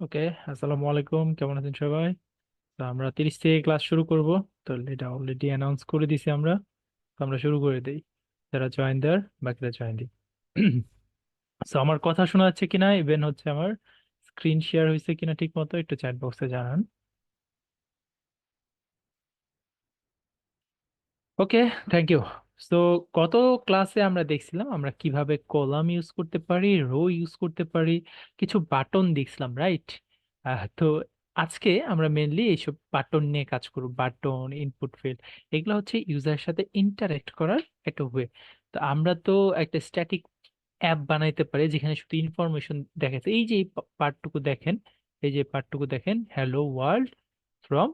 ওকে, আসসালামু আলাইকুম। কেমন আছেন সবাই? তো আমরা 30 থেকে ক্লাস শুরু করব। তো এটা অলরেডি অ্যানাউন্স করে দিছি আমরা। তো আমরা শুরু করে দিই। যারা জয়েন দেয়ার, বাকিরা জয়েন দিই। তো আমার কথা শোনা যাচ্ছে কিনা, ইভেন হচ্ছে আমার স্ক্রিন শেয়ার হয়েছে কিনা ঠিক মতো একটু চ্যাট বক্সে জানান। ওকে, থ্যাংক ইউ। সো গত ক্লাসে আমরা দেখছিলাম আমরা কিভাবে কলাম ইউজ করতে পারি, রো ইউজ করতে পারি, কিছু বাটন দেখছিলাম, রাইট? তো আজকে আমরা মেনলি এইসব বাটন নিয়ে কাজ করব। বাটন, ইনপুট ফিল্ড, এগুলো হচ্ছে ইউজারের সাথে ইন্টারেক্ট করার একটা ওয়ে। তো আমরা তো একটা স্ট্যাটিক অ্যাপ বানাইতে পারি যেখানে শুধু ইনফরমেশন দেখাচ্ছে। এই যে এই পার্টটুকু দেখেন, এই যে পার্টটুকু দেখেন, hello world from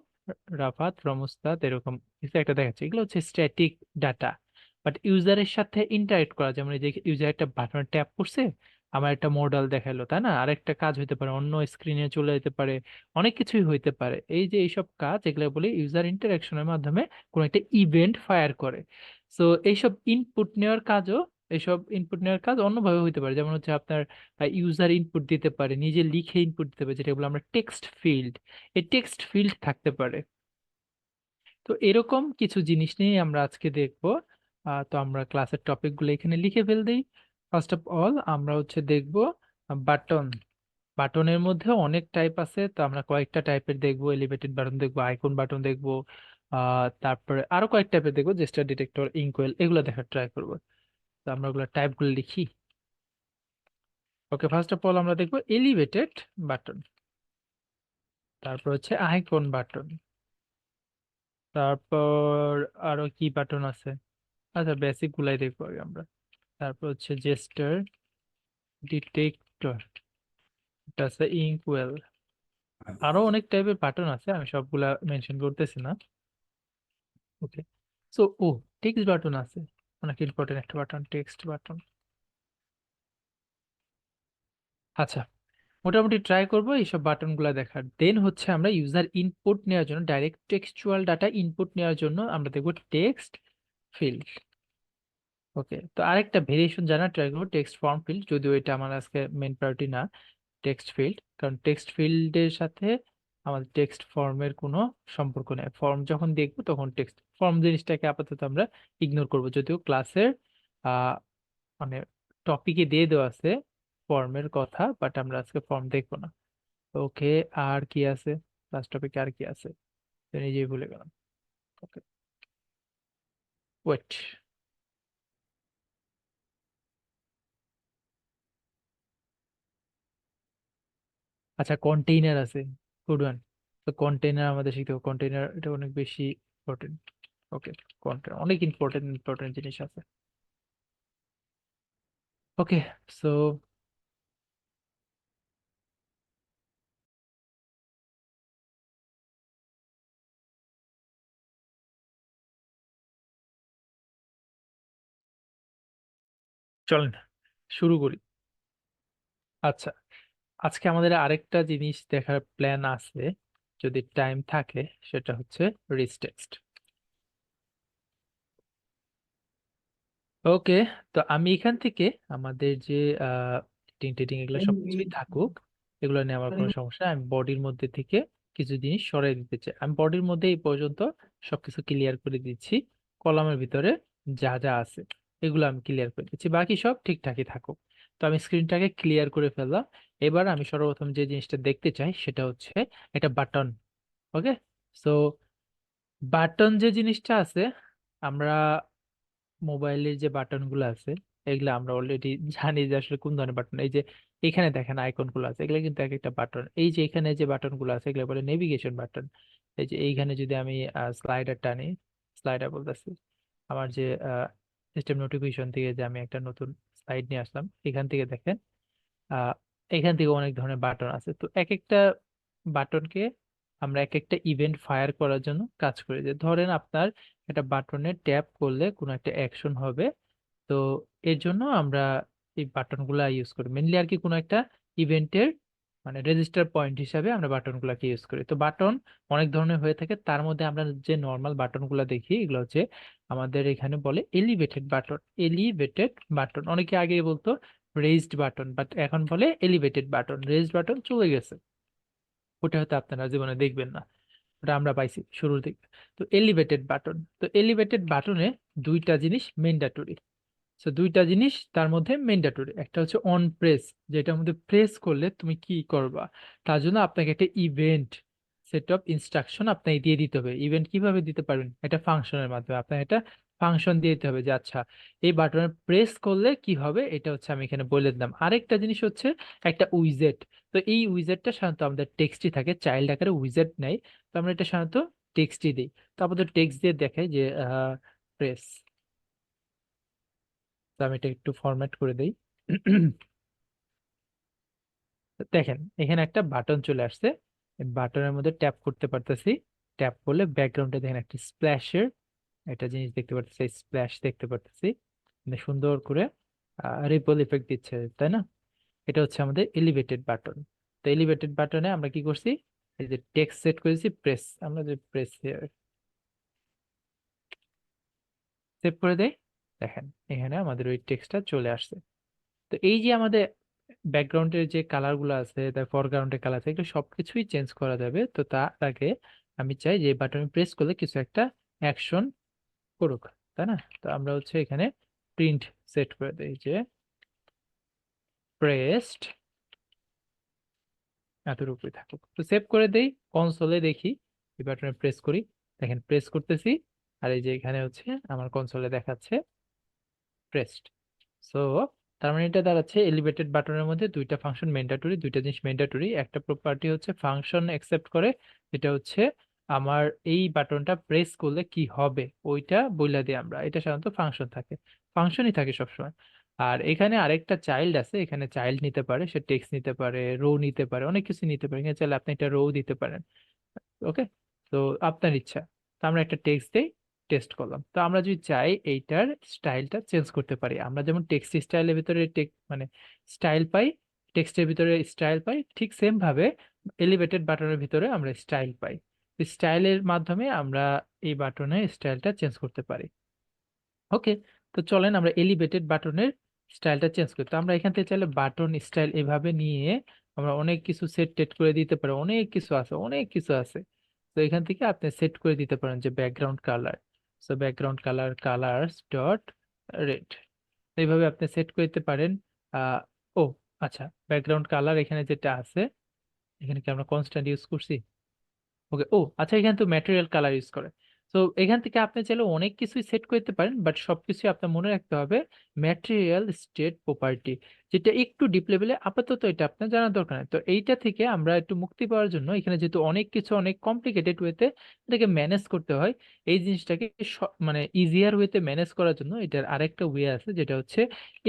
Rafat, from উস্তাদ, এরকম কিছু একটা দেখাচ্ছে। এগুলো হচ্ছে স্ট্যাটিক ডাটা। বাট ইউজারের সাথে ইন্টারেক্ট করা, যেমন এই যে ইউজার একটা বাটন ট্যাপ করছে, আমার একটা মডেল দেখালো, তাই না? আরেকটা কাজ হইতে পারে, অন্য স্ক্রিনে চলে যেতে পারে, অনেক কিছুই হইতে পারে। এই যে এইসব কাজ, এগুলো বলে ইউজার ইন্টারাকশনের মাধ্যমে কোনো একটা ইভেন্ট ফায়ার করে। সো এইসব ইনপুট নেওয়ার কাজও, এইসব ইনপুট নেওয়ার কাজ অন্যভাবে হইতে পারে। যেমন হচ্ছে আপনার ইউজার ইনপুট দিতে পারে, নিজে লিখে ইনপুট দিতে পারে, যেটা বলে আমরা টেক্সট ফিল্ড। এই টেক্সট ফিল্ড থাকতে পারে। তো এরকম কিছু জিনিস নিয়ে আমরা আজকে দেখব। তো আমরা ক্লাসের টপিকগুলো এখানে লিখে ফেল দিই। ফার্স্ট অফ অল আমরা হচ্ছে দেখব বাটন। বাটনের মধ্যে অনেক টাইপ আছে, তো আমরা কয়েকটা টাইপের দেখবো। এলিভেটেড বাটন দেখবো, আইকন বাটন দেখবো, তারপরে আরো কয়েক টাইপের দেখবো, জেস্টার ডিটেক্টর, ইনকোয়েল, এগুলো দেখার ট্রাই করবো। তো আমরা ওগুলো টাইপগুলো লিখি। ওকে, ফার্স্ট অফ অল আমরা দেখবো এলিভেটেড বাটন, তারপর হচ্ছে আইকন বাটন, তারপর আরো কি বাটন আছে? আচ্ছা, বেসিক গুলাই দেখবো আগে আমরা। তারপর হচ্ছে জেস্টার ডিটেক্টর, এটা আছে ইনকোয়েল। আরো অনেক টাইপের বাটন আছে, আমি সবগুলা মেনশন করতেছি না। ওকে, সো টেক্সট বাটন আছে, অনেক ইম্পর্টেন্ট একটা বাটন, টেক্সট বাটন। আচ্ছা, মোটামুটি ট্রাই করবো এইসব বাটনগুলো দেখার। দেন হচ্ছে আমরা ইউজার ইনপুট নেওয়ার জন্য, ডাইরেক্ট টেক্সচুয়াল ডাটা ইনপুট নেওয়ার জন্য আমরা দেখবো টেক্সট ফিল্ড। ওকে, তো আরেকটা ভেরিয়েশন জানা ট্রাই করবো, টেক্সট ফর্ম ফিল্ড, যদিও এটা আমার আজকে মেন প্রায়োরিটি না। টেক্সট ফিল্ড, কারণ টেক্সট ফিল্ডের সাথে আমাদের টেক্সট ফর্মের কোনো সম্পর্ক নেই। ফর্ম যখন দেখবো তখন টেক্সট ফর্ম জিনিসটাকে আপাতত আমরা ইগনোর করবো, যদিও ক্লাসের আহ মানে টপিকে দিয়ে দেওয়া আছে ফর্মের কথা, বাট আমরা আজকে ফর্ম দেখবো না। ওকে, আর কি আছে ক্লাস টপিকে, আর কি আছে তো নিজেই ভুলে গেলাম। ওকে, ওয়েট। আচ্ছা, কন্টেইনার আছে, গুড ওয়ান। তো কন্টেইনার আমাদের শিখতে হবে, কন্টেইনার এটা অনেক বেশি ইম্পর্টেন্ট। ওকে, কন্টেইনার অনেক ইম্পর্টেন্ট ইম্পর্টেন্ট জিনিস আছে। ওকে, সো চলেন শুরু করি। আচ্ছা, আজকে আমাদের আরেকটা জিনিস দেখার প্ল্যান আছে, যদি টাইম থাকে, সেটা হচ্ছে রিচ টেক্সট। ওকে, তো আমি এখান থেকে আমাদের যে টিং টিটিং এগুলো সবকিছুই থাকুক, এগুলো নিয়ে আমার কোনো সমস্যা নেই। আমি বডির মধ্যে থেকে কিছু জিনিস সরাই দিতে চাই। আমি বডির মধ্যে এই পর্যন্ত সবকিছু ক্লিয়ার করে দিচ্ছি। কলামের ভিতরে যা যা আছে এগুলো আমি ক্লিয়ার করে দিচ্ছি, বাকি সব ঠিকঠাকই থাকুক। তো আমি স্ক্রিনটাকে ক্লিয়ার করে ফেললাম। এবার আমি সর্বপ্রথম যে জিনিসটা দেখতে চাই সেটা হচ্ছে একটা বাটন। ওকে, সো বাটন যে জিনিসটা আছে, আমরা মোবাইলের যে বাটন গুলো আছে, এগুলো আমরা অলরেডি জানি যে আসলে কোন ধরনের বাটন। এই যে এখানে দেখেন আইকন গুলো আছে, এগুলো কিন্তু এক একটা বাটন। এই যে এখানে যে বাটন গুলো আছে, এগুলো বলে নেভিগেশন বাটন। এই যে এইখানে যদি আমি স্লাইডার টানি, স্লাইডার বলতেছি, আমার যে সিস্টেম নোটিফিকেশন থেকে যে আমি একটা নতুন স্লাইড নিয়ে আসলাম, এখান থেকে দেখেন আহ এখান থেকে অনেক ধরনের বাটন আছে। তো এক একটা বাটনকে আমরা এক একটা ইভেন্ট ফায়ার করার জন্য কাজ করি। যে ধরেন আপনার একটা বাটনে ট্যাপ করলে কোনো একটা অ্যাকশন হবে, তো এর জন্য আমরা এই বাটনগুলা ইউজ করি মেনলি আর কি। কোনো একটা ইভেন্টের মানে রেজিস্টার পয়েন্ট হিসাবে আমরা বাটনগুলোকে ইউজ করি। তো বাটন অনেক ধরনের হয়ে থাকে, তার মধ্যে আমরা যে নর্মাল বাটনগুলো দেখি এগুলো হচ্ছে আমাদের এখানে বলে এলিভেটেড বাটন। এলিভেটেড বাটন, অনেকে আগে বলতো রেইজড বাটন, বাট এখন বলে এলিভেটেড বাটন। রেইজড বাটন চলে গেছে, ওটা হয়তো আপনারা জীবনে দেখবেন না, ওটা আমরা পাইছি শুরুর দিকে। তো এলিভেটেড বাটন, তো এলিভেটেড বাটনে দুইটা জিনিস ম্যান্ডেটরি। সো দুইটা জিনিস তার মধ্যে ম্যান্ডেটরি, একটা হচ্ছে অন প্রেস, যেটার মধ্যে প্রেস করলে তুমি কি করবা, তার জন্য আপনাকে একটা ইভেন্ট সেট অফ ইনস্ট্রাকশন আপনাকে দিয়ে দিতে হবে। ইভেন্ট কিভাবে দিতে পারবেন, এটা ফাংশনের মাধ্যমে আপনাকে একটা ফাংশন দিয়ে দিতে হবে যে আচ্ছা এই বাটনে প্রেস করলে কি হবে, এটা হচ্ছে আমি এখানে বলে দিলাম। আরেকটা জিনিস হচ্ছে একটা উইজেট। তো এই উইজেটটা সাধারণত আমাদের টেক্সটই থাকে, চাইল্ড আকারে উইজেট নেই। তো আমরা এটা সাধারণত টেক্সটই দিই। তো আমাদের টেক্সট দিয়ে দেখাই যে প্রেস। তো আমি এটা একটু ফরম্যাট করে দিই। দেখেন এখানে একটা বাটন চলে আসছে, বাটনের মধ্যে ট্যাপ করতে পারতেছি। ট্যাপ করলে ব্যাকগ্রাউন্ডে দেখেন একটা স্প্ল্যাশের একটা জিনিস দেখতে পারতেছি, স্প্ল্যাশ দেখতে পারতেছি, মানে সুন্দর করে রিপল ইফেক্ট দিচ্ছে, তাই না? এটা হচ্ছে আমাদের এলিভেটেড বাটন। তো এলিভেটেড বাটনে আমরা কি করছি, এই যে টেক্সট সেট করেছি প্রেস, আমরা যে প্রেস সেভ করে দেই, দেখেন এখানে আমাদের ওই টেক্সটটা চলে আসছে। তো এই যে আমাদের ব্যাকগ্রাউন্ডের যে কালার গুলো আছে, তার ফরগ্রাউন্ডের কালার আছে, এগুলো সবকিছুই চেঞ্জ করা যাবে। তো তার আগে আমি চাই যে বাটন প্রেস করলে কিছু একটা অ্যাকশন করুক, তাই না? তো আমরা হচ্ছে এখানে প্রিন্ট সেট করে দেই যে প্রেসড, এতটুকুই থাকুক। তো সেভ করে দেই, কনসোলে দেখি এই বাটনে প্রেস করি, দেখেন প্রেস করতেছি, আর এই যে এখানে হচ্ছে আমার কনসোলে দেখাচ্ছে প্রেসড। সো তার মানে এটা দাঁড়াচ্ছে এলিভেটেড বাটনের মধ্যে দুইটা ফাংশন ম্যান্ডেটরি, দুইটা জিনিস ম্যান্ডেটরি। একটা প্রপার্টি হচ্ছে ফাংশন অ্যাকসেপ্ট করে, যেটা হচ্ছে আমার এই বাটনটা প্রেস করলে কি হবে ওইটা বইলা দিই আমরা, এটা সাধারণত ফাংশন থাকে, ফাংশনই থাকে সবসময়। আর এখানে আরেকটা চাইল্ড আছে, এখানে চাইল্ড নিতে পারে, সে টেক্সট নিতে পারে, রো নিতে পারে, অনেক কিছু নিতে পারে, এখানে চাইলে আপনি একটা রো দিতে পারেন। ওকে, তো আপনার ইচ্ছা। তো আমরা একটা টেক্সট দেই, টেস্ট করলাম। তো আমরা যদি চাই এইটার স্টাইলটা চেঞ্জ করতে পারি, আমরা যেমন টেক্সট স্টাইলের ভিতরে মানে স্টাইল পাই, টেক্সটের ভিতরে স্টাইল পাই, ঠিক সেম ভাবে এলিভেটেড বাটনের ভিতরে আমরা স্টাইল পাই। স্টাইলের মাধ্যমে আমরা এই বাটনের স্টাইলটা চেঞ্জ করতে পারি। ওকে, তো চলেন আমরা এলিভেটেড বাটনের স্টাইলটা চেঞ্জ করি। তো আমরা এখান থেকে চাইলে বাটন স্টাইল এভাবে নিয়ে আমরা অনেক কিছু সেট টেট করে দিতে পারি, অনেক কিছু আছে, অনেক কিছু আছে। তো এখান থেকে আপনি সেট করে দিতে পারেন যে background colour, so background colour colours dot red, এইভাবে আপনি সেট করে দিতে পারেন। আহ ও আচ্ছা, ব্যাকগ্রাউন্ড কালার এখানে যেটা আছে, এখানে কি আমরা কনস্ট্যান্ট ইউজ করছি? ওকে, ও আচ্ছা, এখানে তো ম্যাটেরিয়াল কালার ইউজ করে। তো এখান থেকে আপনি চাইলে অনেক কিছুই সেট করতে পারেন, বাট সবকিছু আপনার মনে রাখতে হবে ম্যাটেরিয়াল স্টেট প্রপার্টি, যেটা একটু ডিপ লেভেলে, আপাতত এটা আপনার জানার দরকার নেই। তো এইটা থেকে আমরা একটু মুক্তি পাওয়ার জন্য, এখানে যেহেতু অনেক কিছু অনেক কমপ্লিকেটেড ওয়েতে এটাকে ম্যানেজ করতে হয়, এই জিনিসটাকে মানে ইজিয়ার ওয়েতে ম্যানেজ করার জন্য এটার আরেকটা ওয়ে আছে, যেটা হচ্ছে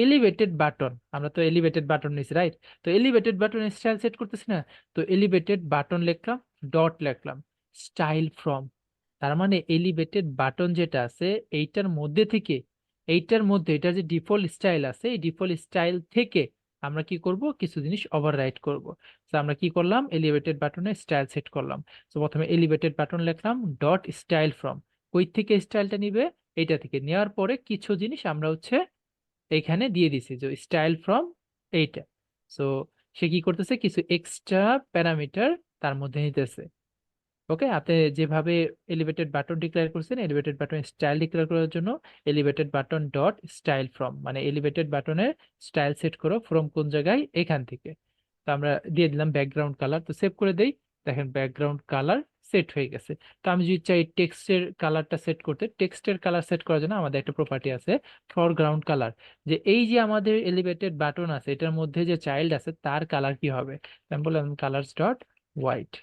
এলিভেটেড বাটন। আমরা তো এলিভেটেড বাটন নিছি, রাইট? তো এলিভেটেড বাটন স্টাইল সেট করতেছি না, তো এলিভেটেড বাটন লিখলাম, ডট লিখলাম, স্টাইল ফ্রম, তার মানে এলিভেটেড বাটন যেটা আছে এইটার মধ্যে থেকে, এইটার মধ্যে এটার যে ডিফল্ট স্টাইল আছে, এই ডিফল্ট স্টাইল থেকে আমরা কি করব, কিছু জিনিস ওভাররাইট করব। তো আমরা কি করলাম, এলিভেটেড বাটনে স্টাইল সেট করলাম। তো প্রথমে এলিভেটেড বাটন লিখলাম, ডট স্টাইল ফ্রম, কই থেকে স্টাইলটা নিবে, এইটা থেকে নেওয়ার পরে কিছু জিনিস আমরা হচ্ছে এইখানে দিয়ে দিছি যে স্টাইল ফ্রম এইটা। সো সে কি করতেছে, কিছু এক্সট্রা প্যারামিটার তার মধ্যে নিতেছে। ওকে, আপনি যেভাবে এলিভেটেড বাটন ডিক্লেয়ার করছেন, এলিভেটেড বাটন স্টাইল ডিক্লেয়ার করার জন্য elevated button dot style from, মানে এলিভেটেড বাটনের স্টাইল সেট করো ফ্রম কোন জায়গায়, এখান থেকে। তো আমরা দিয়ে দিলাম ব্যাকগ্রাউন্ড কালার, তো সেভ করে দেই, দেখেন ব্যাকগ্রাউন্ড কালার সেট হয়ে গেছে। তো আমি যদি চাই টেক্সটের কালারটা সেট করতে, টেক্সটের কালার সেট করার জন্য আমাদের একটা প্রপার্টি আছে ফরগ্রাউন্ড কালার, যে এই যে আমাদের এলিভেটেড বাটন আছে এটার মধ্যে যে চাইল্ড আছে তার কালার কি হবে। আমি বললাম কালার্স ডট হোয়াইট,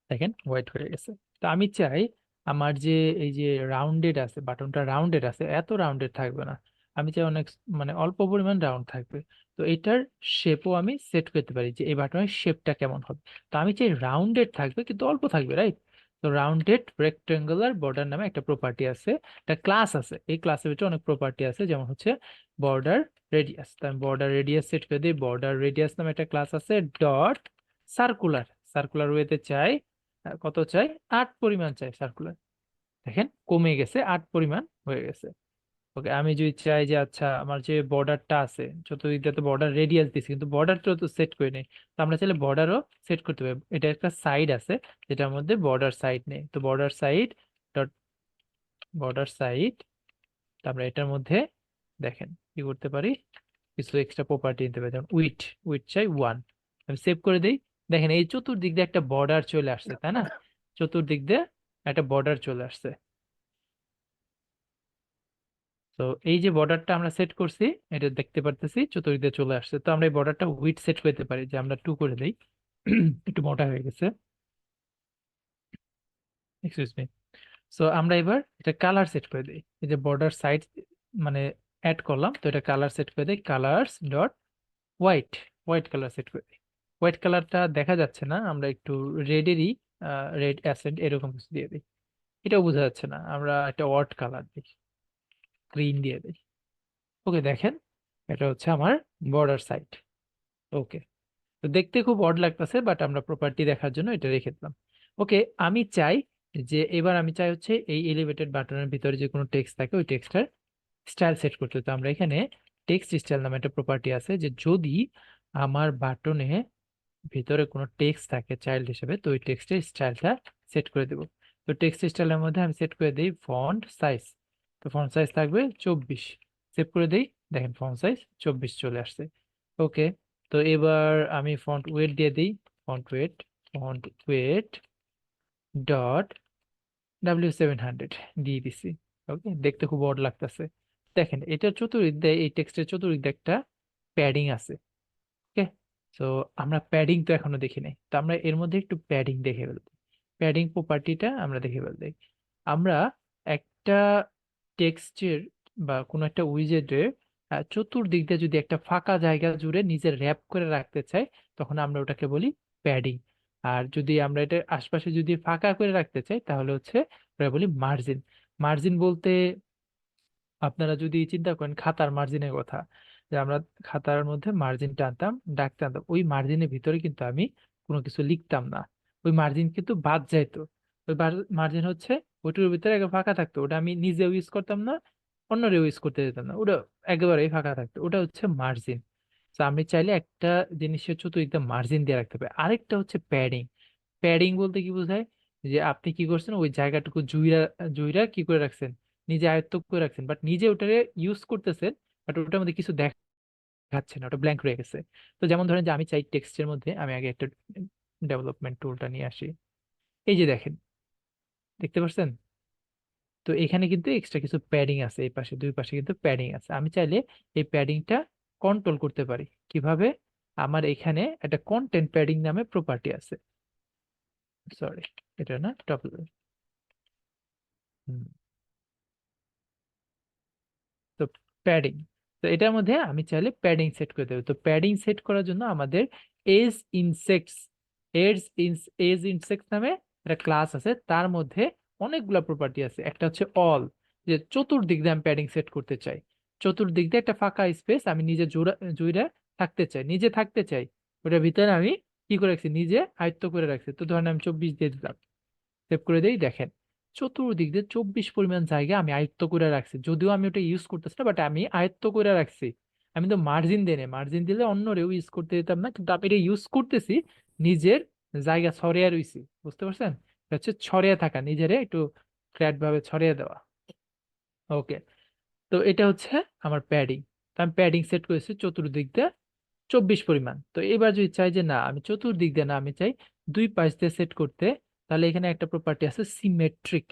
দেখেন হোয়াইট হয়ে গেছে। তো আমি চাই আমার যে এই যে রাউন্ডেড আছে, বাটনটা রাউন্ডেড আছে, এত রাউন্ডেড থাকবে না, আমি চাই অনেক মানে অল্প পরিমাণ রাউন্ড থাকবে। তো এটার শেপও আমি সেট করতে পারি যে এই বাটনের শেপটা কেমন হবে। তো আমি চাই রাউন্ডেড থাকবে কিন্তু অল্প থাকবে, রাইট? তো রাউন্ডেড রেক্টেঙ্গুলার বর্ডার নামে একটা প্রপার্টি আছে, একটা ক্লাস আছে, এই ক্লাসের ভিতরে অনেক প্রপার্টি আছে, যেমন হচ্ছে বর্ডার রেডিয়াস। তো আমি বর্ডার রেডিয়াস সেট করে দিই, বর্ডার রেডিয়াস নামে একটা ক্লাস আছে, ডট সার্কুলার, সার্কুলার ওয়েতে চাই কত চাই, 8 পরিমাণ চাই সার্কুলার, দেখেন কমে গেছে, 8 পরিমাণ হয়ে গেছে। ওকে, আমি যদি চাই যে আচ্ছা আমার যে বর্ডারটা আছে, চতুর্দিকটা তো বর্ডার রেডিয়াস দিছি কিন্তু বর্ডারটা তো সেট করে নেই, তো আমরা চাইলে বর্ডারও সেট করতে পারি। এটা একটা সাইড আছে যেটার মধ্যে বর্ডার সাইড নেই, তো border side dot border side, আমরা এটার মধ্যে দেখেন কি করতে পারি, কিছু এক্সট্রা প্রপার্টি নিতে পারি, যেমন উইথ, উইথ চাই 1। আমি সেভ করে দিই। দেখেন এই চতুর্দিক দিয়ে একটা বর্ডার চলে আসছে, তাই না? চতুর্দিক দিয়ে একটা বর্ডার চলে আসছে। তো এই যে বর্ডারটা আমরা সেট করছি, এটা দেখতে পারতেছি চতুর্দিকে চলে আসছে। তো আমরা এই বর্ডারটা উইথ সেট করতে পারি, যে আমরা 2 করে দেই। একটু মোটা হয়ে গেছে, এক্সকিউজ মি। সো আমরা এবার এটা কালার সেট করে দিই, এই যে বর্ডার সাইড মানে অ্যাড করলাম, তো এটা কালার সেট করে দিই, colours dot white, white colour set করে দিই। হোয়াইট কালারটা দেখা যাচ্ছে না, আমরা একটু রেডেরই রেড অ্যাসেন্ট এরকম কিছু দিয়ে দিই, এটাও বোঝা যাচ্ছে না, আমরা একটা ওয়াট কালার দিই, গ্রিন দিয়ে দিই। ওকে, দেখেন এটা হচ্ছে আমার বর্ডার সাইড। ওকে, তো দেখতে খুব অড লাগতেছে, বাট আমরা প্রপার্টি দেখার জন্য এটা রেখে দিলাম। ওকে, আমি চাই যে এবার আমি চাই হচ্ছে এই এলিভেটেড বাটনের ভিতরে যে কোনো টেক্সট থাকে ওই টেক্সটার স্টাইল সেট করতে। তো আমরা এখানে টেক্সট স্টাইল নামে একটা প্রপার্টি আছে, যে যদি আমার বাটনে ভিতরে কোনো টেক্সট থাকে চাইল্ড হিসেবে, তো ওই টেক্সটের স্টাইলটা সেট করে দেব। তো টেক্সট স্টাইলের মধ্যে আমি সেট করে দিই ফন্ট সাইজ, তো ফন্ট সাইজ থাকবে 24। সেভ করে দিই, দেখেন ফন্ট সাইজ 24 চলে আসছে। ওকে, তো এবার আমি ফন্ট ওয়েট দিয়ে দিই, font wait, font weight dot W700 দিয়ে দিছি। ওকে, দেখতে খুব অড লাগতেছে। দেখেন এটার চতুর্দিকে, এই টেক্সটের চতুর্দিকে একটা প্যাডিং আছে। ওকে, তো আমরা প্যাডিং তো এখনো দেখি নাই, তো আমরা এর মধ্যে একটু প্যাডিং দেখে ফেলবো। প্যাডিং প্রপার্টিটা আমরা দেখে ফেলতে, আমরা একটা টেক্সটের বা কোনো একটা উইজেটের চতুর্দিক দিয়ে যদি একটা ফাঁকা জায়গা জুড়ে নিজে র্যাপ করে রাখতে চাই, তখন আমরা ওটাকে বলি প্যাডিং। আর যদি আমরা এটা আশপাশে যদি ফাঁকা করে রাখতে চাই তাহলে হচ্ছে ওটা বলি মার্জিন। মার্জিন বলতে আপনারা যদি চিন্তা করেন খাতার মার্জিনের কথা, যে আমরা খাতার মধ্যে মার্জিন টানতাম, দাগ টানতাম, ওই মার্জিনের ভিতরে কিন্তু আমি কোনো কিছু লিখতাম না, ওই মার্জিন কিন্তু বাদ যাইতো। ওই মার্জিন হচ্ছে ওইটার ভিতরে একটা ফাঁকা থাকতো, ওটা আমি নিজেও ইউজ করতাম না, অন্যরা ইউজ করতে দিতাম না, ওটা একেবারেই ফাঁকা থাকতো, ওটা হচ্ছে মার্জিন। তো আমি চাইলে একটা জিনিসের চতুর্দিকে মার্জিন দিয়ে রাখতে পারি। আরেকটা হচ্ছে প্যাডিং। প্যাডিং বলতে কি বোঝায়, যে আপনি কি করছেন ওই জায়গাটুকু জুইরা জুইরা কি করে রাখছেন, নিজে আয়ত্ত করে রাখছেন, বাট নিজে ওটারে ইউজ করতেছেন, বাট ওটার মধ্যে কিছু দেখাচ্ছে না, ওটা ব্ল্যাঙ্ক রয়ে গেছে। তো যেমন ধরেন যে আমি চাই টেক্সটের মধ্যে, আমি আগে একটা ডেভেলপমেন্ট টুলটা নিয়ে আসি, এই যে দেখেন, দেখতে পাচ্ছেন? তো এখানে কিন্তু এক্সট্রা কিছু প্যাডিং আছে, এই পাশে দুই পাশে কিন্তু প্যাডিং আছে। আমি চাইলে এই প্যাডিংটা কন্ট্রোল করতে পারি কিভাবে, আমার এখানে একটা কন্টেন্ট প্যাডিং নামে প্রপার্টি আছে, সরি এটা না টপ, তো প্যাডিং, তো এটার মধ্যে আমি চাইলে প্যাডিং সেট করে দেবো। তো প্যাডিং সেট করার জন্য আমাদের এজ ইনসেক্টস, এজ ইনসেক্টস নামে একটা ক্লাস আছে, তার মধ্যে অনেকগুলা প্রপার্টি আছে। একটা হচ্ছে অল, যে চতুর্দিক দিয়ে আমি প্যাডিং সেট করতে চাই, চতুর্দিক দিয়ে একটা ফাঁকা স্পেস আমি নিজে জুড়ে থাকতে চাই, নিজে থাকতে চাই, ওটার ভিতরে আমি কি করে রাখছি, নিজে আয়ত্ত করে রাখছি। তো ধরেন আমি 24 দিয়ে দিলাম, সেভ করে দেই, দেখেন চতুর্দিক দিয়ে 24 পরিমাণ জায়গা আমি আয়ত্ত করে রাখছি, যদিও আমি ওটা ইউজ করতেছি না, বাট আমি আয়ত্ত করে রাখছি। আমি তো মার্জিন দেই না, মার্জিন দিলে অন্যরেও ইউজ করতে দিতাম না, কিন্তু আমি এটা ইউজ করতেছি, নিজের জায়গা ছড়িয়ে রইছি, বুঝতে পারছেন? এটা হচ্ছে ছড়িয়ে থাকা, নিজেরে একটু ফ্ল্যাট ভাবে ছড়িয়ে দেওয়া। ওকে, তো এটা হচ্ছে আমার প্যাডিং। তো আমি প্যাডিং সেট করেছি চতুর্দিক দিয়ে 24 পরিমাণ। তো এবার যদি চাই যে না আমি চতুর্দিক দিয়ে না, আমি চাই দুই পাশ দিয়ে সেট করতে, তাহলে এখানে একটা প্রপার্টি আছে সিমেট্রিক।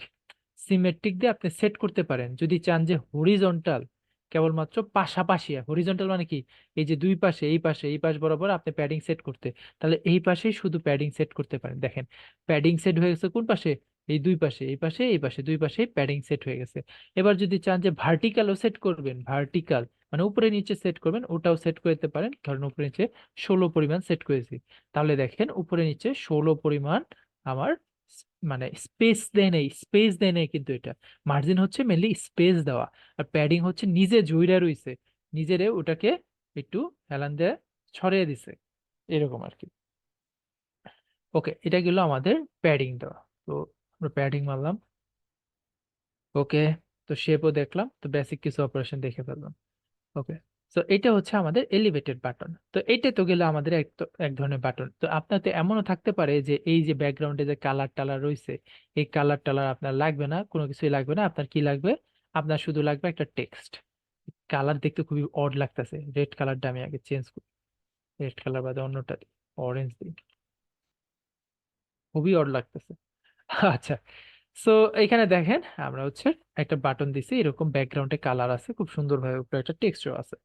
সিমেট্রিক দিয়ে আপনি সেট করতে পারেন যদি চান যে হরিজন্টাল, কেবলমাত্র পাশাপাশি। হরিজন্টাল মানে কি, এই যে দুই পাশে, এই পাশে এই পাশ বরাবর আপনি প্যাডিং সেট করতে, তাহলে এই পাশেই শুধু প্যাডিং সেট করতে পারেন। দেখেন প্যাডিং সেট হয়ে গেছে কোন পাশে, এই দুই পাশে, এই পাশে এই পাশে, দুই পাশে প্যাডিং সেট হয়ে গেছে। এবার যদি চান যে ভার্টিক্যালও সেট করবেন, ভার্টিক্যাল মানে উপরে নিচে সেট করবেন, ওটাও সেট করতে পারেন। ধরেন উপরে নিচে 16 পরিমাণ সেট করেছি, তাহলে দেখেন উপরে নিচে 16 পরিমাণ আমার মানে স্পেস দেয় নেই, স্পেস দেয় নেই, কিন্তু এটা মার্জিন হচ্ছে মেনলি স্পেস দেওয়া, আর প্যাডিং হচ্ছে নিজে জুইরা রইছে, নিজেরে ওটাকে একটু হেলান দিয়ে ছড়িয়ে দিছে, এরকম আর কি। ওকে, এটা গেল আমাদের প্যাডিং দেওয়া। তো আমরা প্যাডিং মারলাম। ওকে, তো শেপও দেখলাম, তো বেসিক কিছু অপারেশন দেখে ফেললাম। ওকে। তো এটা হচ্ছে আমাদের এলিভেটেড বাটন। তো এটা তো গেলে আমাদের এক ধরনের বাটন। তো আপনার তো এমনও থাকতে পারে যে এই যে ব্যাকগ্রাউন্ডে যে কালার টালার রয়েছে, এই কালার টালার আপনার লাগবে না, কোনো কিছুই লাগবে না। আপনার কি লাগবে? আপনার শুধু লাগবে একটা টেক্সট। কালার দেখতে খুবই অড লাগতেছে, রেড কালারটা আমি আগে চেঞ্জ করি। রেড কালার বাদে অন্যটা দিই, অরেঞ্জ দিই, খুবই অড লাগতেছে। আচ্ছা। সো এখানে দেখেন আমরা হচ্ছে একটা বাটন দিছি, এরকম ব্যাকগ্রাউন্ডে কালার আছে, খুব সুন্দরভাবে উপরে একটা টেক্সটও আছে।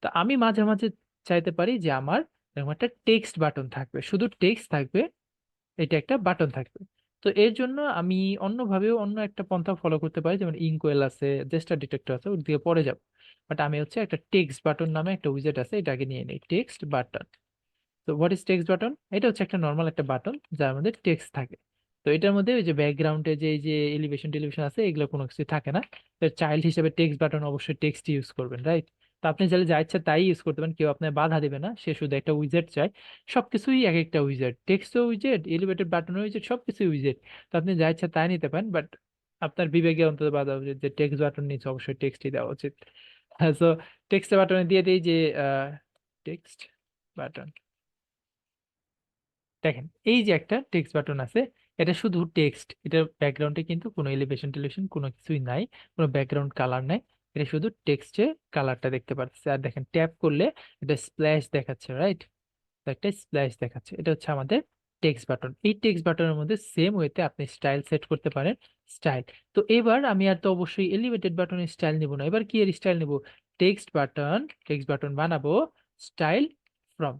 তো আমি মাঝে মাঝে চাইতে পারি যে আমার এরকম একটা টেক্সট বাটন থাকবে, শুধু টেক্সট থাকবে, এটা একটা বাটন থাকবে। তো এর জন্য আমি অন্যভাবেও অন্য একটা পন্থা ফলো করতে পারি, যেমন ইনকোয়েল আছে, জেস্টার ডিটেক্টর আছে, ওর দিকে পরে যাব। বাট আমি হচ্ছে একটা টেক্সট বাটন নামে একটা উইজেট আছে, এটাকে নিয়ে নিই, টেক্সট বাটন। তো হোয়াট ইজ টেক্সট বাটন? এটা হচ্ছে একটা নর্মাল একটা বাটন যার মধ্যে টেক্সট থাকে। তো এটার মধ্যে ওই যে ব্যাকগ্রাউন্ডে যে এই যে এলিভেশন টেলিভিশন আছে, এগুলো কোনো কিছু থাকে না। চাইল্ড হিসেবে টেক্সট বাটন অবশ্যই টেক্সট ইউজ করবেন, রাইট? তো আপনি চাইলে যা ইচ্ছা তাই ইউজ করতে পারেন, কেউ আপনার বাধা দেবে না। সে শুধু একটা উইজেট চায়, সবকিছুই এক একটা উইজেট, টেক্সটও উইজেট, এলিভেটেড বাটনও উইজেট, সবকিছুই উইজেট। তো আপনি যা ইচ্ছা তাই নিতে পারেন, বাট আপনার বিবেকে অন্তত বাধা উচিত যে টেক্সট বাটন নিচে অবশ্যই টেক্সটই দেওয়া উচিত। সো টেক্সট বাটনে দিয়ে দিই যে টেক্সট বাটন। দেখেন এই যে একটা টেক্সট বাটন আছে, এটা শুধু টেক্সট, এটা ব্যাকগ্রাউন্ডে কিন্তু কোনো এলিভেশন টেলিভেশন কোনো কিছুই নাই, কোনো ব্যাকগ্রাউন্ড কালার নাই। এটা শুধু টেক্সটে কালারটা দেখতে পাচ্ছে। আর দেখেন ট্যাপ করলে এটা স্প্ল্যাশ দেখাচ্ছে, রাইট? একটা স্প্ল্যাশ দেখাচ্ছে, এটা হচ্ছে আমাদের টেক্সট বাটন। এই টেক্সট বাটনের মধ্যে সেম ওয়েতে আপনি স্টাইল সেট করতে পারেন, স্টাইল। তো এবার আমি আর তো অবশ্যই এলিভেটেড বাটনের স্টাইল নিব না, এবার কি এর স্টাইল নিব? টেক্সট বাটন বানাবো, স্টাইল ফ্রম।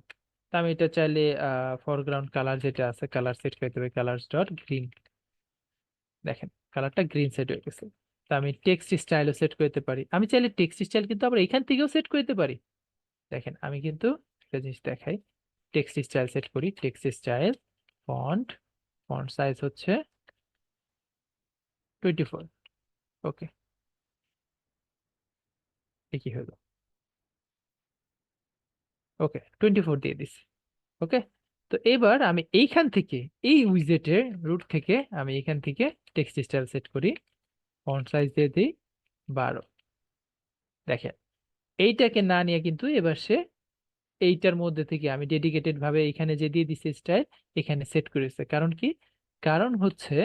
তো আমি এটা চাইলে ফরগ্রাউন্ড কালার যেটা আছে, কালার সেট করতে হবে, কালার ডট গ্রিন। দেখেন কালারটা গ্রিন সেট হয়ে গেছে। তো আমি টেক্সট স্টাইলও সেট করতে পারি, আমি চাইলে টেক্সট স্টাইল কিন্তু আবার এখান থেকেও সেট করতে পারি। দেখেন আমি কিন্তু একটা জিনিস দেখাই, টেক্সট স্টাইল সেট করি, text style font, font size হচ্ছে 24। ওকে, কি হলো? ওকে, 24 দিয়ে দিছি। ওকে। তো এবার আমি এইখান থেকে, এই উইজেটের রুট থেকে আমি এখান থেকে টেক্সট স্টাইল সেট করি, ফন্ট সাইজ দিয়ে দিই 12। দেখেন এইটাকে না নিয়ে কিন্তু এবার সে এইটার মধ্যে থেকে আমি ডেডিকেটেড ভাবে এখানে যে দিয়ে দিছি স্টাইল, এখানে সেট করেছে। কারণ কি? কারণ হচ্ছে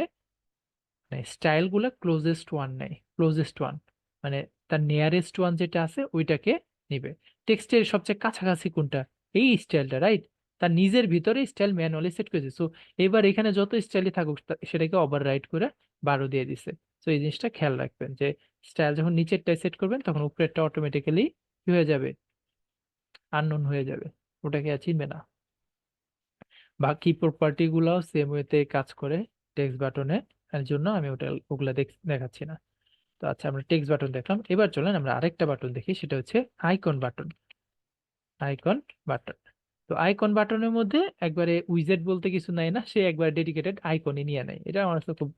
স্টাইল গুলা ক্লোজেস্ট ওয়ান নেই, ক্লোজেস্ট ওয়ান মানে তার নিয়ারেস্ট ওয়ান যেটা আছে ওইটাকে নিবে। টেক্সটের সবচেয়ে কাছাকাছি কোনটা? এই স্টাইলটা, রাইট? তার নিজের ভিতরে স্টাইল ম্যানুয়ালি সেট করেছে। সো এবার এখানে যত স্টাইলই থাকুক সেটাকে ওভার রাইট করে 12 দিয়ে দিছে। তো এই জিনিসটা খেয়াল রাখবেন যে স্টাইল যখন নিচেরটাই সেট করবেন তখন উপরেরটা অটোমেটিক্যালি কি হয়ে যাবে? আননোন হয়ে যাবে, ওটাকে আর চিনবে না। বাকি প্রপার্টি গুলাও সেম ওয়েতে কাজ করে টেক্সট বাটনে, এর জন্য আমি ওগুলা দেখাচ্ছি না। তো আচ্ছা, আমরা টেক্সট বাটন দেখলাম, এবার চলেন আমরা আরেকটা বাটন দেখি, সেটা হচ্ছে আইকন বাটন। Icon button. তো আইকন বাটনের মধ্যে একবারে উইজেট বলতে কিছু নাই না, সে একবার ডেডিকেটেড আইকনই নিয়ে নেয়। এটা আমার কাছে খুব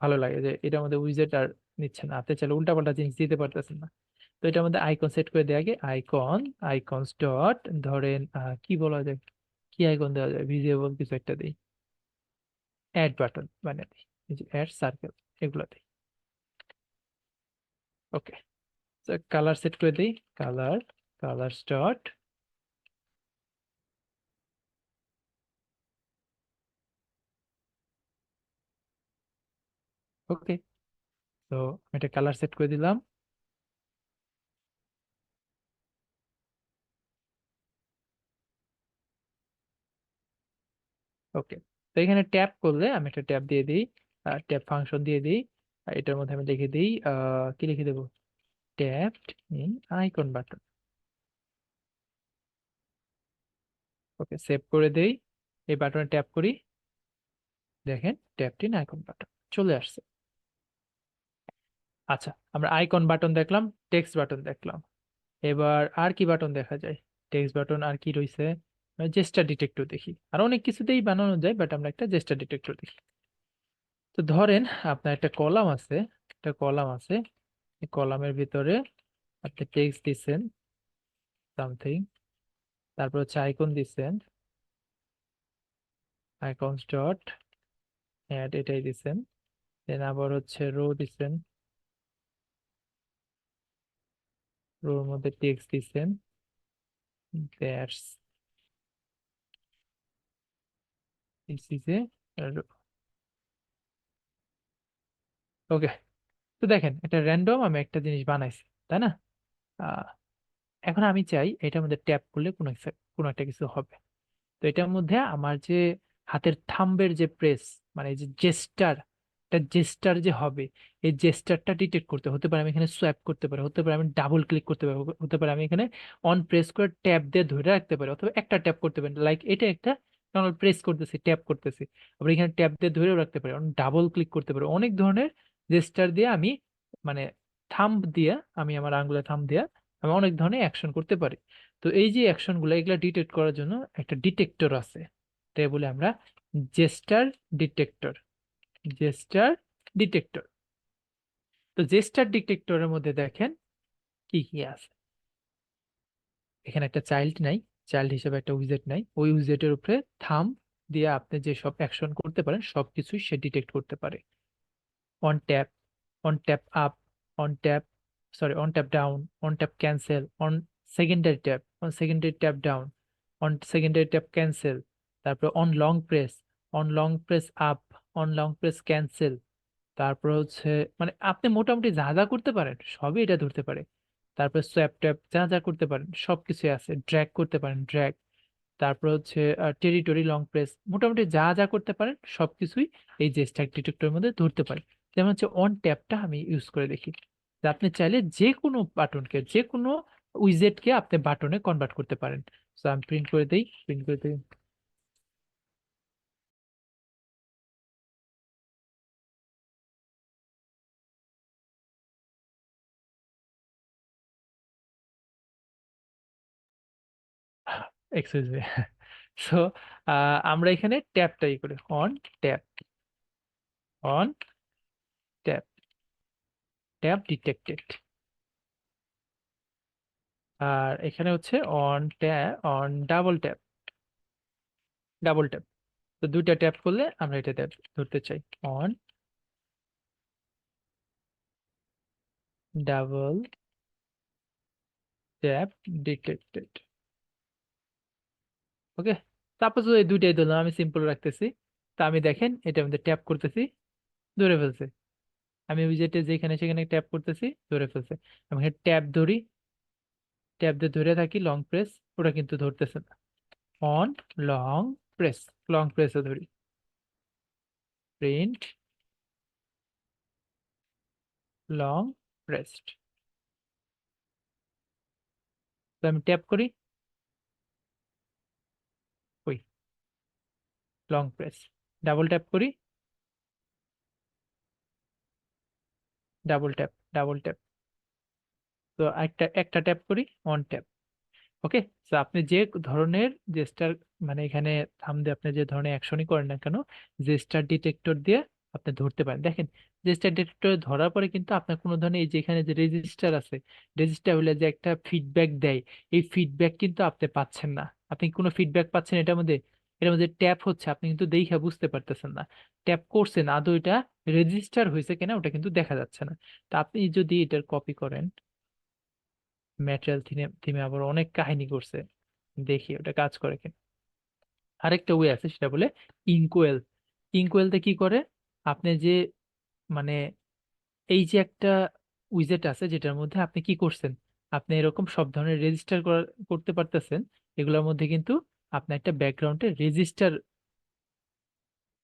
ভালো লাগে যে এটার মধ্যে উইজেট আর নিচ্ছে না, আপনি চাইলে উল্টাপাল্টা জিনিস দিতে পারতেছেন না। তো এটার মধ্যে আইকন সেট করে দেওয়া আগে আইকন, আইকনস ডট ধরেন কি বলা যায়, কি আইকন দেওয়া যায়, ভিজিবল কিছু একটা দিই, অ্যাড বাটন বানিয়ে দিই, এই যে অ্যাড সার্কেল, এগুলো দিই। ওকে। কালার সেট করে দিই, কালার, কালার ডট, ওকে। তো আমি এটা কালার সেট করে দিলাম। ওকে। তো এখানে ট্যাপ করলে আমি একটা ট্যাপ দিয়ে দিই, ট্যাপ ফাংশন দিয়ে দিই। আর এটার মধ্যে আমি লিখে দিই কি লিখে দেবো? Tap in icon button. Okay, save করে দেই। এই বাটনে ট্যাপ করি, দেখেন ট্যাপ ইন আইকন বাটন চলে আসছে। আচ্ছা, আমরা আইকন বাটন দেখলাম, টেক্সট বাটন দেখলাম, এবার আর কি বাটন দেখা যায়? টেক্সট বাটন আর কি রয়েছে? জেস্টার ডিটেক্টর দেখি। আর অনেক কিছুতেই বানানো যায়, বাট আমরা একটা জেস্টার ডিটেক্টর দেখি। তো ধরেন আপনার একটা কলাম আছে, একটা কলাম আছে, এই কলামের ভিতরে আপনি টেক্সট দিচ্ছেন সামথিং, তারপর হচ্ছে আইকন দিচ্ছেন, আইকনস ডট অ্যাড এটাই দিচ্ছেন, দেন আবার হচ্ছে রো দিচ্ছেন, রোর মধ্যে টেক্সট দিচ্ছেন, দ্যাটস দিস ইজ এ, ওকে। তো দেখেন এটা র্যান্ডম আমি একটা জিনিস বানাইছি, তাই না? আহ, এখন আমি চাই এটার মধ্যে ট্যাপ করলে কোনো একটা কিছু হবে। তো এটার মধ্যে আমার যে হাতের থাম্বের যে প্রেস, মানে এই যে জেস্টার, এটা জেস্টার যে হবে, এই জেস্টারটা ডিটেক্ট করতে হতে পারে আমি এখানে সোয়াইপ করতে পারি, হতে পারে আমি ডাবল ক্লিক করতে পারি, হতে পারে আমি এখানে অন প্রেস করে ট্যাপ দিয়ে ধরে রাখতে পারি, অথবা একটা ট্যাপ করতে পারি, লাইক এটা একটা নর্মাল প্রেস করতেছি, ট্যাপ করতেছি, আবার এখানে ট্যাপ দিয়ে ধরেও রাখতে পারি, ডাবল ক্লিক করতে পারি, অনেক ধরনের জেস্টার দিয়ে আমি, মানে থাম্ব দিয়ে, আমি আমার আঙ্গুলের থাম্ব দিয়ে আমি অনেক ধরনের অ্যাকশন করতে পারি। তো এই যে অ্যাকশন গুলো, এগুলা ডিটেক্ট করার জন্য একটা ডিটেক্টর আছে, তাই বলে আমরা জেস্টার ডিটেক্টর, জেস্টার ডিটেক্টর। তো জেস্টার ডিটেক্টরের মধ্যে দেখেন কি কি আছে। এখানে একটা চাইল্ড নাই, চাইল্ড হিসেবে একটা উইজেট নাই, ওই উইজেটের উপরে থাম দিয়ে আপনি যে সব অ্যাকশন করতে পারেন সবকিছুই সে ডিটেক্ট করতে পারে। On tap, on tap up, on tap, sorry on tap down, on tap cancel, on secondary tap, on secondary tap down, on secondary tap cancel, তারপর on long press, on long press up, on long press cancel, তারপর হচ্ছে মানে আপনি মোটামুটি যা যা করতে পারেন সবই এটা ধরতে পারে। তারপর সোয়াপ ট্যাপ যা যা করতে পারেন সবকিছু আছে, ড্র্যাগ করতে পারেন ড্র্যাগ, তারপর হচ্ছে টেরিটরি লং প্রেস, মোটামুটি যা যা করতে পারেন সবকিছুই এই যে স্ট্যাক ডিটেক্টরের মধ্যে ধরতে পারে। যেমন হচ্ছে অন ট্যাপটা আমি ইউজ করে দেখি, যে আপনি চাইলে যে কোনো বাটনকে, যে কোনো উইজেটকে আপনি বাটনে কনভার্ট করতে পারেন। তো আমি প্রিন্ট করে দিই, প্রিন্ট করে দিই। Excuse me. সো আমরা এখানে ট্যাপটাই করি, on tap, on tap, tap detected. আর এখানে হচ্ছে on tap, on double tap, double tap. তো দুইটা ট্যাপ করলে আমরা এটা ধরতে চাই, on double tap detected. Okay, তারপর তো এই দুইটাই ধরলাম, আমি সিম্পল রাখতেছি। তা আমি দেখেন এটার মধ্যে ট্যাপ করতেছি, ধরে ফেলছে। আমি উইজেটে যেখানে সেখানে ট্যাপ করতেছি, ধরে ফেলছে। আমি ট্যাপ ধরি, ট্যাপ দিয়ে ধরে থাকি লং প্রেস, ওটা কিন্তু ধরতেছে না। অন লং প্রেস, লং প্রেসও ধরি, প্রিন্ট লং প্রেসড। তো আমি ট্যাপ করি, ওই লং প্রেস, ডাবল ট্যাপ করি, ডাবল ট্যাপ, ডাবল ট্যাপ। তো একটা একটা ট্যাপ করি, অন ট্যাপ। ওকে। তো আপনি যে ধরনের জেস্টার, মানে এখানে থাম দিয়ে আপনি যে ধরনের অ্যাকশনই করেন না কেন, জেস্টার ডিটেক্টর দিয়ে আপনি ধরতে পারেন। দেখেন জেস্টার ডিটেক্টর ধরার পরে কিন্তু আপনার কোনো ধরনের এই যে এখানে যে রেজিস্টার আছে, রেজিস্টার হলে যে একটা ফিডব্যাক দেয়, এই ফিডব্যাক কিন্তু আপনি পাচ্ছেন না। আপনি কোনো ফিডব্যাক পাচ্ছেন এটার মধ্যে? এটার মধ্যে ট্যাপ হচ্ছে, আপনি কিন্তু দেখে বুঝতে পারতেছেন না ট্যাপ করছেন আদৌ এটা রেজিস্টার হয়েছে কিনা, ওটা কিন্তু দেখা যাচ্ছে না। তা আপনি যদি এটার কপি করেন, ম্যাটেরিয়াল থিমে থিমে আবার অনেক কাহিনী করছে, দেখি ওটা কাজ করে কিনা। আরেকটা ওয়ে আছে, সেটা বলে ইনকোয়েল। ইনকোয়েলতে কি করে, আপনি যে মানে এই যে একটা উইজেট আছে যেটার মধ্যে আপনি কি করছেন, আপনি এরকম সব ধরনের রেজিস্টার করতে পারতেছেন, এগুলোর মধ্যে কিন্তু আপনি একটা ব্যাকগ্রাউন্ডে রেজিস্টার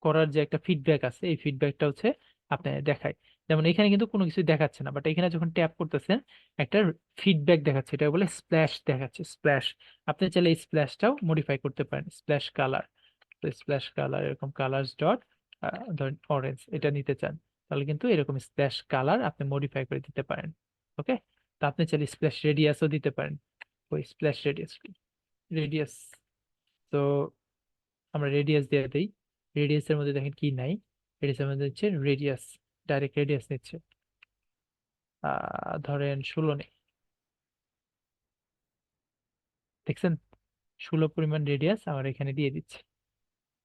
করার যে একটা ফিডব্যাক আছে, এই ফিডব্যাকটা হচ্ছে আপনার দেখায়। যেমন এখানে কিন্তু কোনো কিছু দেখাচ্ছে না, বাট এখানে যখন ট্যাপ করতেছেন একটা ফিডব্যাক দেখাচ্ছে, এটা বলে স্প্ল্যাশ দেখাচ্ছে, স্প্ল্যাশ। আপনি চাইলে এই স্প্ল্যাশটাও মডিফাই করতে পারেন, স্প্ল্যাশ কালার। তো স্প্ল্যাশ কালার এরকম কালার্স ডট, ধরেন অরেঞ্জ এটা নিতে চান, তাহলে কিন্তু এরকম স্প্ল্যাশ কালার আপনি মডিফাই করে দিতে পারেন। ওকে। তো আপনি চাইলে স্প্ল্যাশ রেডিয়াসও দিতে পারেন, ওই স্প্ল্যাশ রেডিয়াস, রেডিয়াস। তো আমরা রেডিয়াস দিয়ে দিই, রেডিয়াসের মধ্যে দেখেন কি নাই, রেডিয়াসের মধ্যে হচ্ছে রেডিয়াস, ডাইরেক্ট রেডিয়াস নিচ্ছে। ধরেন 16 নেই, দেখছেন 16 পরিমাণ রেডিয়াস আমার এখানে দিয়ে দিচ্ছে।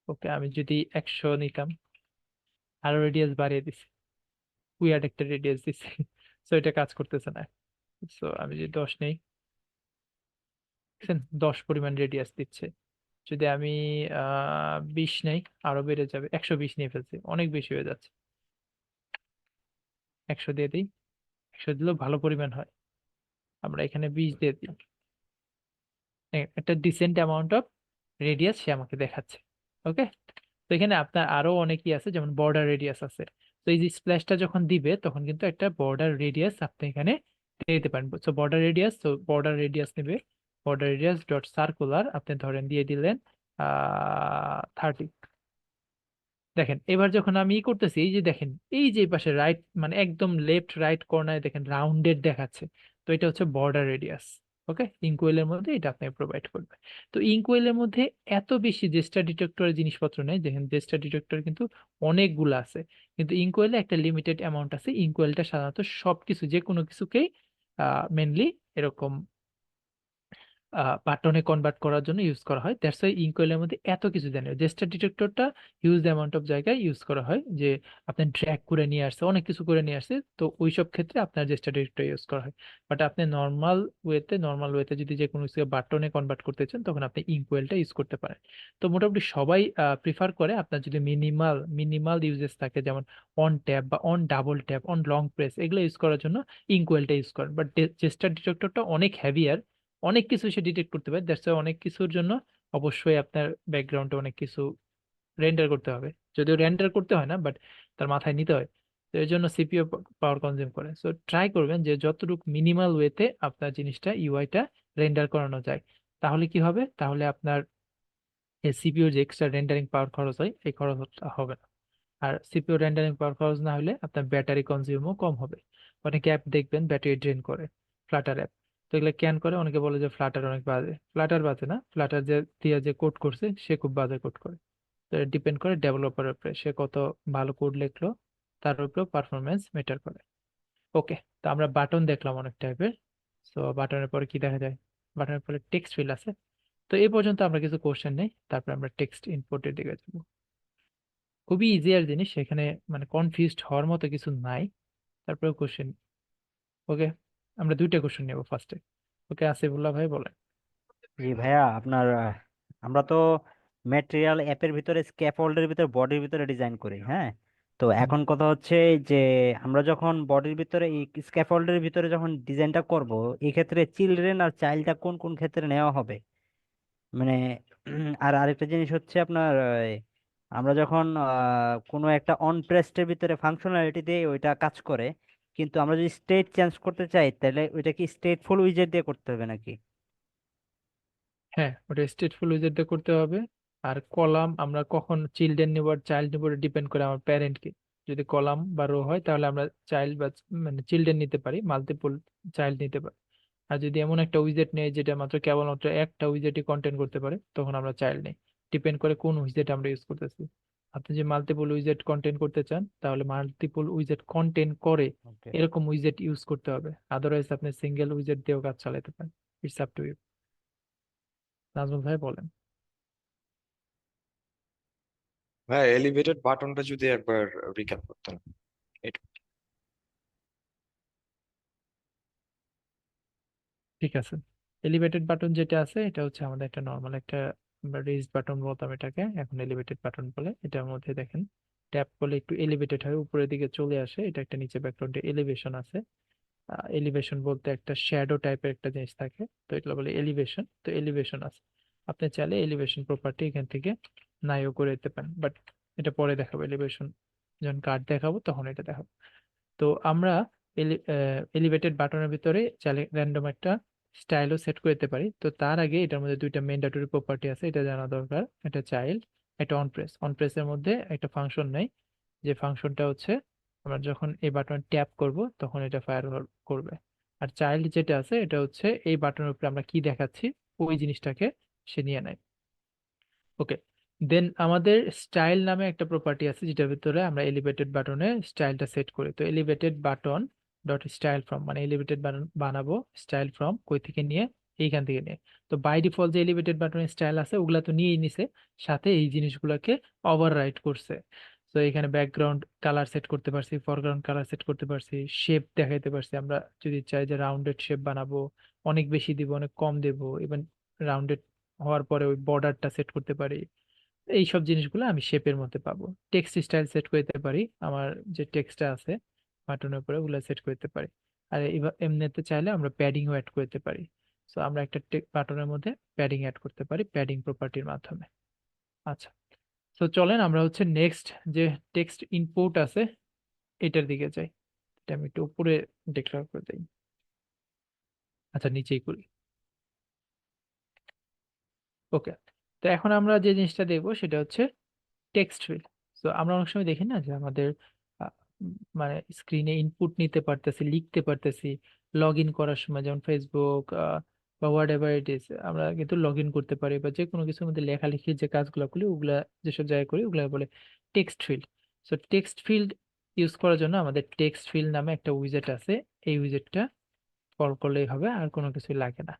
ওকে, আমি যদি 100 নিতাম, আরো রেডিয়াস বাড়িয়ে দিচ্ছে, উইয়ার্ড একটা রেডিয়াস দিচ্ছে। তো এটা কাজ করতেছে না। সো আমি যদি 10 নেই, দেখছেন 10 পরিমাণ রেডিয়াস দিচ্ছে। যদি আমি 20 নেই, আরো বেড়ে যাবে, 120 নিয়ে ফেলছি, অনেক বেশি হয়ে যাচ্ছে। 100 দিয়ে দিই, 100 দিলেও ভালো পরিমাণ হয়, আমরা এখানে 20 দিয়ে দিই। একটা ডিসেন্ট অ্যামাউন্ট অফ রেডিয়াস সে আমাকে দেখাচ্ছে। ওকে, তো এখানে আপনার আরো অনেকই আছে, যেমন বর্ডার রেডিয়াস আছে। তো এই যে স্প্ল্যাশটা যখন দিবে তখন কিন্তু একটা বর্ডার রেডিয়াস আপনি এখানে দিয়ে দিতে পারেন। তো বর্ডার রেডিয়াস নেবে, বর্ডার রেডিয়াস ডট সার্কুলার আপনি ধরেন দিয়ে দিলেন 30। দেখেন এবার যখন আমি করতেছি, এই যে দেখেন, এই যে পাশে রাইট মানে একদম লেফট রাইট কর্নারে দেখেন রাউন্ডেড দেখাচ্ছে। তো এটা হচ্ছে বর্ডার রেডিয়াস। ওকে, ইঙ্কোয়েলের মধ্যে এটা আপনি প্রোভাইড করবে। তো ইঙ্কোয়েলের মধ্যে এত বেশি জেস্টার ডিটেক্টরের জিনিসপত্র নেই, দেখেন জেস্টার ডিটেক্টর কিন্তু অনেকগুলো আছে, কিন্তু ইঙ্কোয়েলে একটা লিমিটেড অ্যামাউন্ট আছে। ইঙ্কোয়েলটা সাধারণত সবকিছু যে কোনো কিছুকেই মেনলি এরকম বাটনে কনভার্ট করার জন্য ইউজ করা হয়। দ্যাটস ওয়াই ইনকোয়েলের মধ্যে এত কিছু দেয় না। জেস্টার ডিটেক্টরটা হিউজ অ্যামাউন্ট অফ জায়গায় ইউজ করা হয়, যে আপনি ড্র্যাগ করে নিয়ে আসছে, অনেক কিছু করে নিয়ে আসছে, তো ওইসব ক্ষেত্রে আপনার জেস্টার ডিটেক্টর ইউজ করা হয়। বাট আপনি নর্মাল ওয়েতে যদি যে কোনো কিছু বাটনে কনভার্ট করতে চান তখন আপনি ইনকোয়েলটা ইউজ করতে পারেন। তো মোটামুটি সবাই প্রিফার করে আপনার যদি মিনিমাল ইউজেস থাকে, যেমন অন ট্যাপ বা on double tap, on long press, এগুলো ইউজ করার জন্য ইনকোয়েলটা ইউজ করেন। বাট জেস্টার ডিটেক্টরটা অনেক হেভিয়ার, অনেক কিছু সে ডিটেক্ট করতে পারে। দ্যাটস অনেক কিছুর জন্য অবশ্যই আপনার ব্যাকগ্রাউন্ডে অনেক কিছু রেন্ডার করতে হবে। যদিও রেন্ডার করতে হয় না, বাট তার মাথায় নিতে হয়। তো এর জন্য সিপিইউ পাওয়ার কনজিউম করে। সো ট্রাই করবেন যে যতটুকু মিনিমাল ওয়েতে আপনার জিনিসটা ইউআইটা রেন্ডার করানো যায়। তাহলে কি হবে, তাহলে আপনার সিপিইউ যে এক্সট্রা রেন্ডারিং পাওয়ার খরচ হয় এই খরচটা হবে না। আর সিপিইউ রেন্ডারিং পাওয়ার খরচ না হলে আপনার ব্যাটারি কনজিউমও কম হবে। অনেকে অ্যাপ দেখবেন ব্যাটারি ড্রেন করে, ফ্লাটার অ্যাপ। তো এগুলো ক্যান করে, অনেকে বলে যে ফ্লাটার অনেক বাজে। ফ্লাটার বাজে না, ফ্লাটার যে দিয়ে যে কোড করছে সে খুব বাজে কোড করে। তো ডিপেন্ড করে ডেভেলপারের উপরে, সে কত ভালো কোড লিখলো তার উপরেও পারফরমেন্স ম্যাটার করে। ওকে, তো আমরা বাটন দেখলাম অনেক টাইপের। তো বাটনের পরে কি দেখা যায়, বাটনের পরে টেক্সট ফিল্ড আছে। তো এই পর্যন্ত আমরা কিছু কোশ্চেন নেই, তারপর আমরা টেক্সট ইনপুটের দিকে যাবো। খুবই ইজিয়ার জিনিস, সেখানে মানে কনফিউজড হওয়ার মতো কিছু নাই। তারপরে কোশ্চেন। ওকে, আমরা দুইটা কোশ্চেন নেব ফার্স্টে। ওকে, আসিফুল্লাহ ভাই বলেন। জি ভাইয়া, আপনার আমরা তো ম্যাটেরিয়াল অ্যাপের ভিতরে স্ক্যাফোল্ডের ভিতরে বডির ভিতরে ডিজাইন করি, হ্যাঁ। তো হুম। এখন কথা হচ্ছে যে আমরা যখন বডির ভিতরে এই স্ক্যাফোল্ডের ভিতরে যখন ডিজাইনটা করব, এই ক্ষেত্রে চিলড্রেন আর চাইল্ডটা কোন কোন ক্ষেত্রে নেওয়া হবে, মানে আর আরেকটা জিনিস হচ্ছে আপনার আমরা যখন কোনো একটা অন প্রেসডের ভিতরে ফাংশনালিটি দিয়ে ওইটা কাজ করে, কিন্তু আমরা যদি স্টেট চেঞ্জ করতে চাই তাহলে ওইটা কি স্টেটফুল উইজেট দিয়ে করতে হবে নাকি? হ্যাঁ, ওটা স্টেটফুল উইজার্ড করতে হবে। আর কলাম আমরা কখন চিলড্রেন নিব আর চাইল্ড নিব, ডিপেন্ড করে আমার প্যারেন্টকে। যদি কলাম বা রো হয় তাহলে আমরা চাইল্ড বা মানে চিলড্রেন নিতে পারি, মাল্টিপল চাইল্ড নিতে পারি। আর যদি এমন একটা উইজেট নেই যেটা মাত্র কেবলমাত্র একটা উইজেটই কন্টেন্ট করতে পারে, তখন আমরা চাইল্ড নেই। ডিপেন্ড করে কোন উইজেট আমরা ইউজ করতেছি। আপনি যে মাল্টিপল উইজেট কন্টেন্ট করতে চান তাহলে মাল্টিপল উইজেট কন্টেন্ট করে ওকে। এরকম উইজেট ইউজ করতে হবে। আদারওয়াইজ আপনি সিঙ্গেল উইজেট দিয়েও কাজ চালাতে পারেন। It's up to you. Nazmul ভাই বলেন। ভাই এলিভেটেড বাটনটা যদি একবার রিক্যাপ করতেন এটা। ঠিক আছে, এলিভেটেড বাটন যেটা আছে এটা হচ্ছে আমাদের একটা নর্মাল একটা রেইজড বাটন বলতাম এটাকে, এখন এলিভেটেড বাটন বলে। এটার মধ্যে দেখেন ট্যাপ করলে একটু এলিভেটেড হয়, উপরের দিকে চলে আসে। এটা একটা নিচে ব্যাকগ্রাউন্ডে এলিভেশন আছে। এলিভেশন বলতে একটা শ্যাডো টাইপের একটা জিনিস থাকে, তো এটা বলে এলিভেশন। তো এলিভেশন আছে, আপনি চাইলে এলিভেশন প্রপার্টি এখান থেকে নাইও করে দিতে পারেন, বাট এটা পরে দেখাবো। এলিভেশন যখন কার্ড দেখাবো তখন এটা দেখাবো। তো আমরা এলিভেটেড বাটনের ভিতরে চাইলে র্যান্ডম একটা স্টাইলও সেট করে দিতে পারি। তো তার আগে এটার মধ্যে দুইটা ম্যান্ডেটরি প্রপার্টি আছে, এটা জানা দরকার। একটা চাইল্ড, একটা অন প্রেস। অন প্রেসের মধ্যে একটা ফাংশন নেই, যে ফাংশনটা হচ্ছে আমরা যখন এই বাটন ট্যাপ করব তখন এটা ফায়ার করবে। আর চাইল্ড যেটা আছে এটা হচ্ছে এই বাটনের উপরে আমরা কি দেখাচ্ছি ওই জিনিসটাকে সে নিয়ে নেয়। ওকে, দেন আমাদের স্টাইল নামে একটা প্রপার্টি আছে যেটার ভিতরে আমরা এলিভেটেড বাটনে স্টাইলটা সেট করি। তো elevated button dot style from, মানে এলিভেটেড বাটন বানাবো স্টাইল ফ্রম কই থেকে নিয়ে, এইখান থেকে নিয়ে। তো বাই ডিফল্ট যে এলিভেটেড বাটনের স্টাইল আছে ওগুলা তো নিয়েই নিছে, সাথে এই জিনিসগুলোকে ওভাররাইট করছে। তো এখানে ব্যাকগ্রাউন্ড কালার সেট করতে পারছি, ফরগ্রাউন্ড কালার সেট করতে পারছি, শেপ দেখাইতে পারছি। আমরা যদি চাই যে রাউন্ডেড শেপ বানাবো, অনেক বেশি দিব অনেক কম দেব, ইভেন রাউন্ডেড হওয়ার পরে ওই বর্ডারটা সেট করতে পারি। এই সব জিনিসগুলো আমি শেপের মধ্যে পাবো। টেক্সট স্টাইল সেট করতে পারি, আমার যে টেক্সটটা আছে বাটনের উপরে ওগুলো সেট করতে পারি। আর এমনিতে চাইলে আমরা প্যাডিংও অ্যাড করতে পারি। সো আমরা একটা বাটনের মধ্যে প্যাডিং অ্যাড করতে পারি প্যাডিং প্রপার্টির মাধ্যমে। আচ্ছা, তো চলেন আমরা হচ্ছে নেক্সট যে টেক্সট ইনপুট আছে এটার দিকে যাই। এটা আমি একটু উপরে ডিক্লেয়ার করে দিই। আচ্ছা, নিচেই করি। ওকে, তো এখন আমরা যে জিনিসটা দেখবো সেটা হচ্ছে টেক্সট ফিল্ড। তো আমরা অনেক সময় দেখি না যে আমাদের আহ, মানে স্ক্রিনে ইনপুট নিতে পারতেছি, লিখতে পারতেছি, লগ ইন করার সময় যেমন ফেসবুক বা হোয়াট এভার ইট ইজ, আমরা কিন্তু লগ ইন করতে পারি বা যে কোনো কিছুর মধ্যে লেখালেখির যে কাজগুলো করি ওগুলা যেসব জায়গায় করি ওগুলা বলে text field. So text field use করার জন্য আমাদের টেক্সট ফিল্ড নামে একটা উইজেট আছে। এই উইজেটটা কল করলেই হবে, আর কোনো কিছুই লাগে না।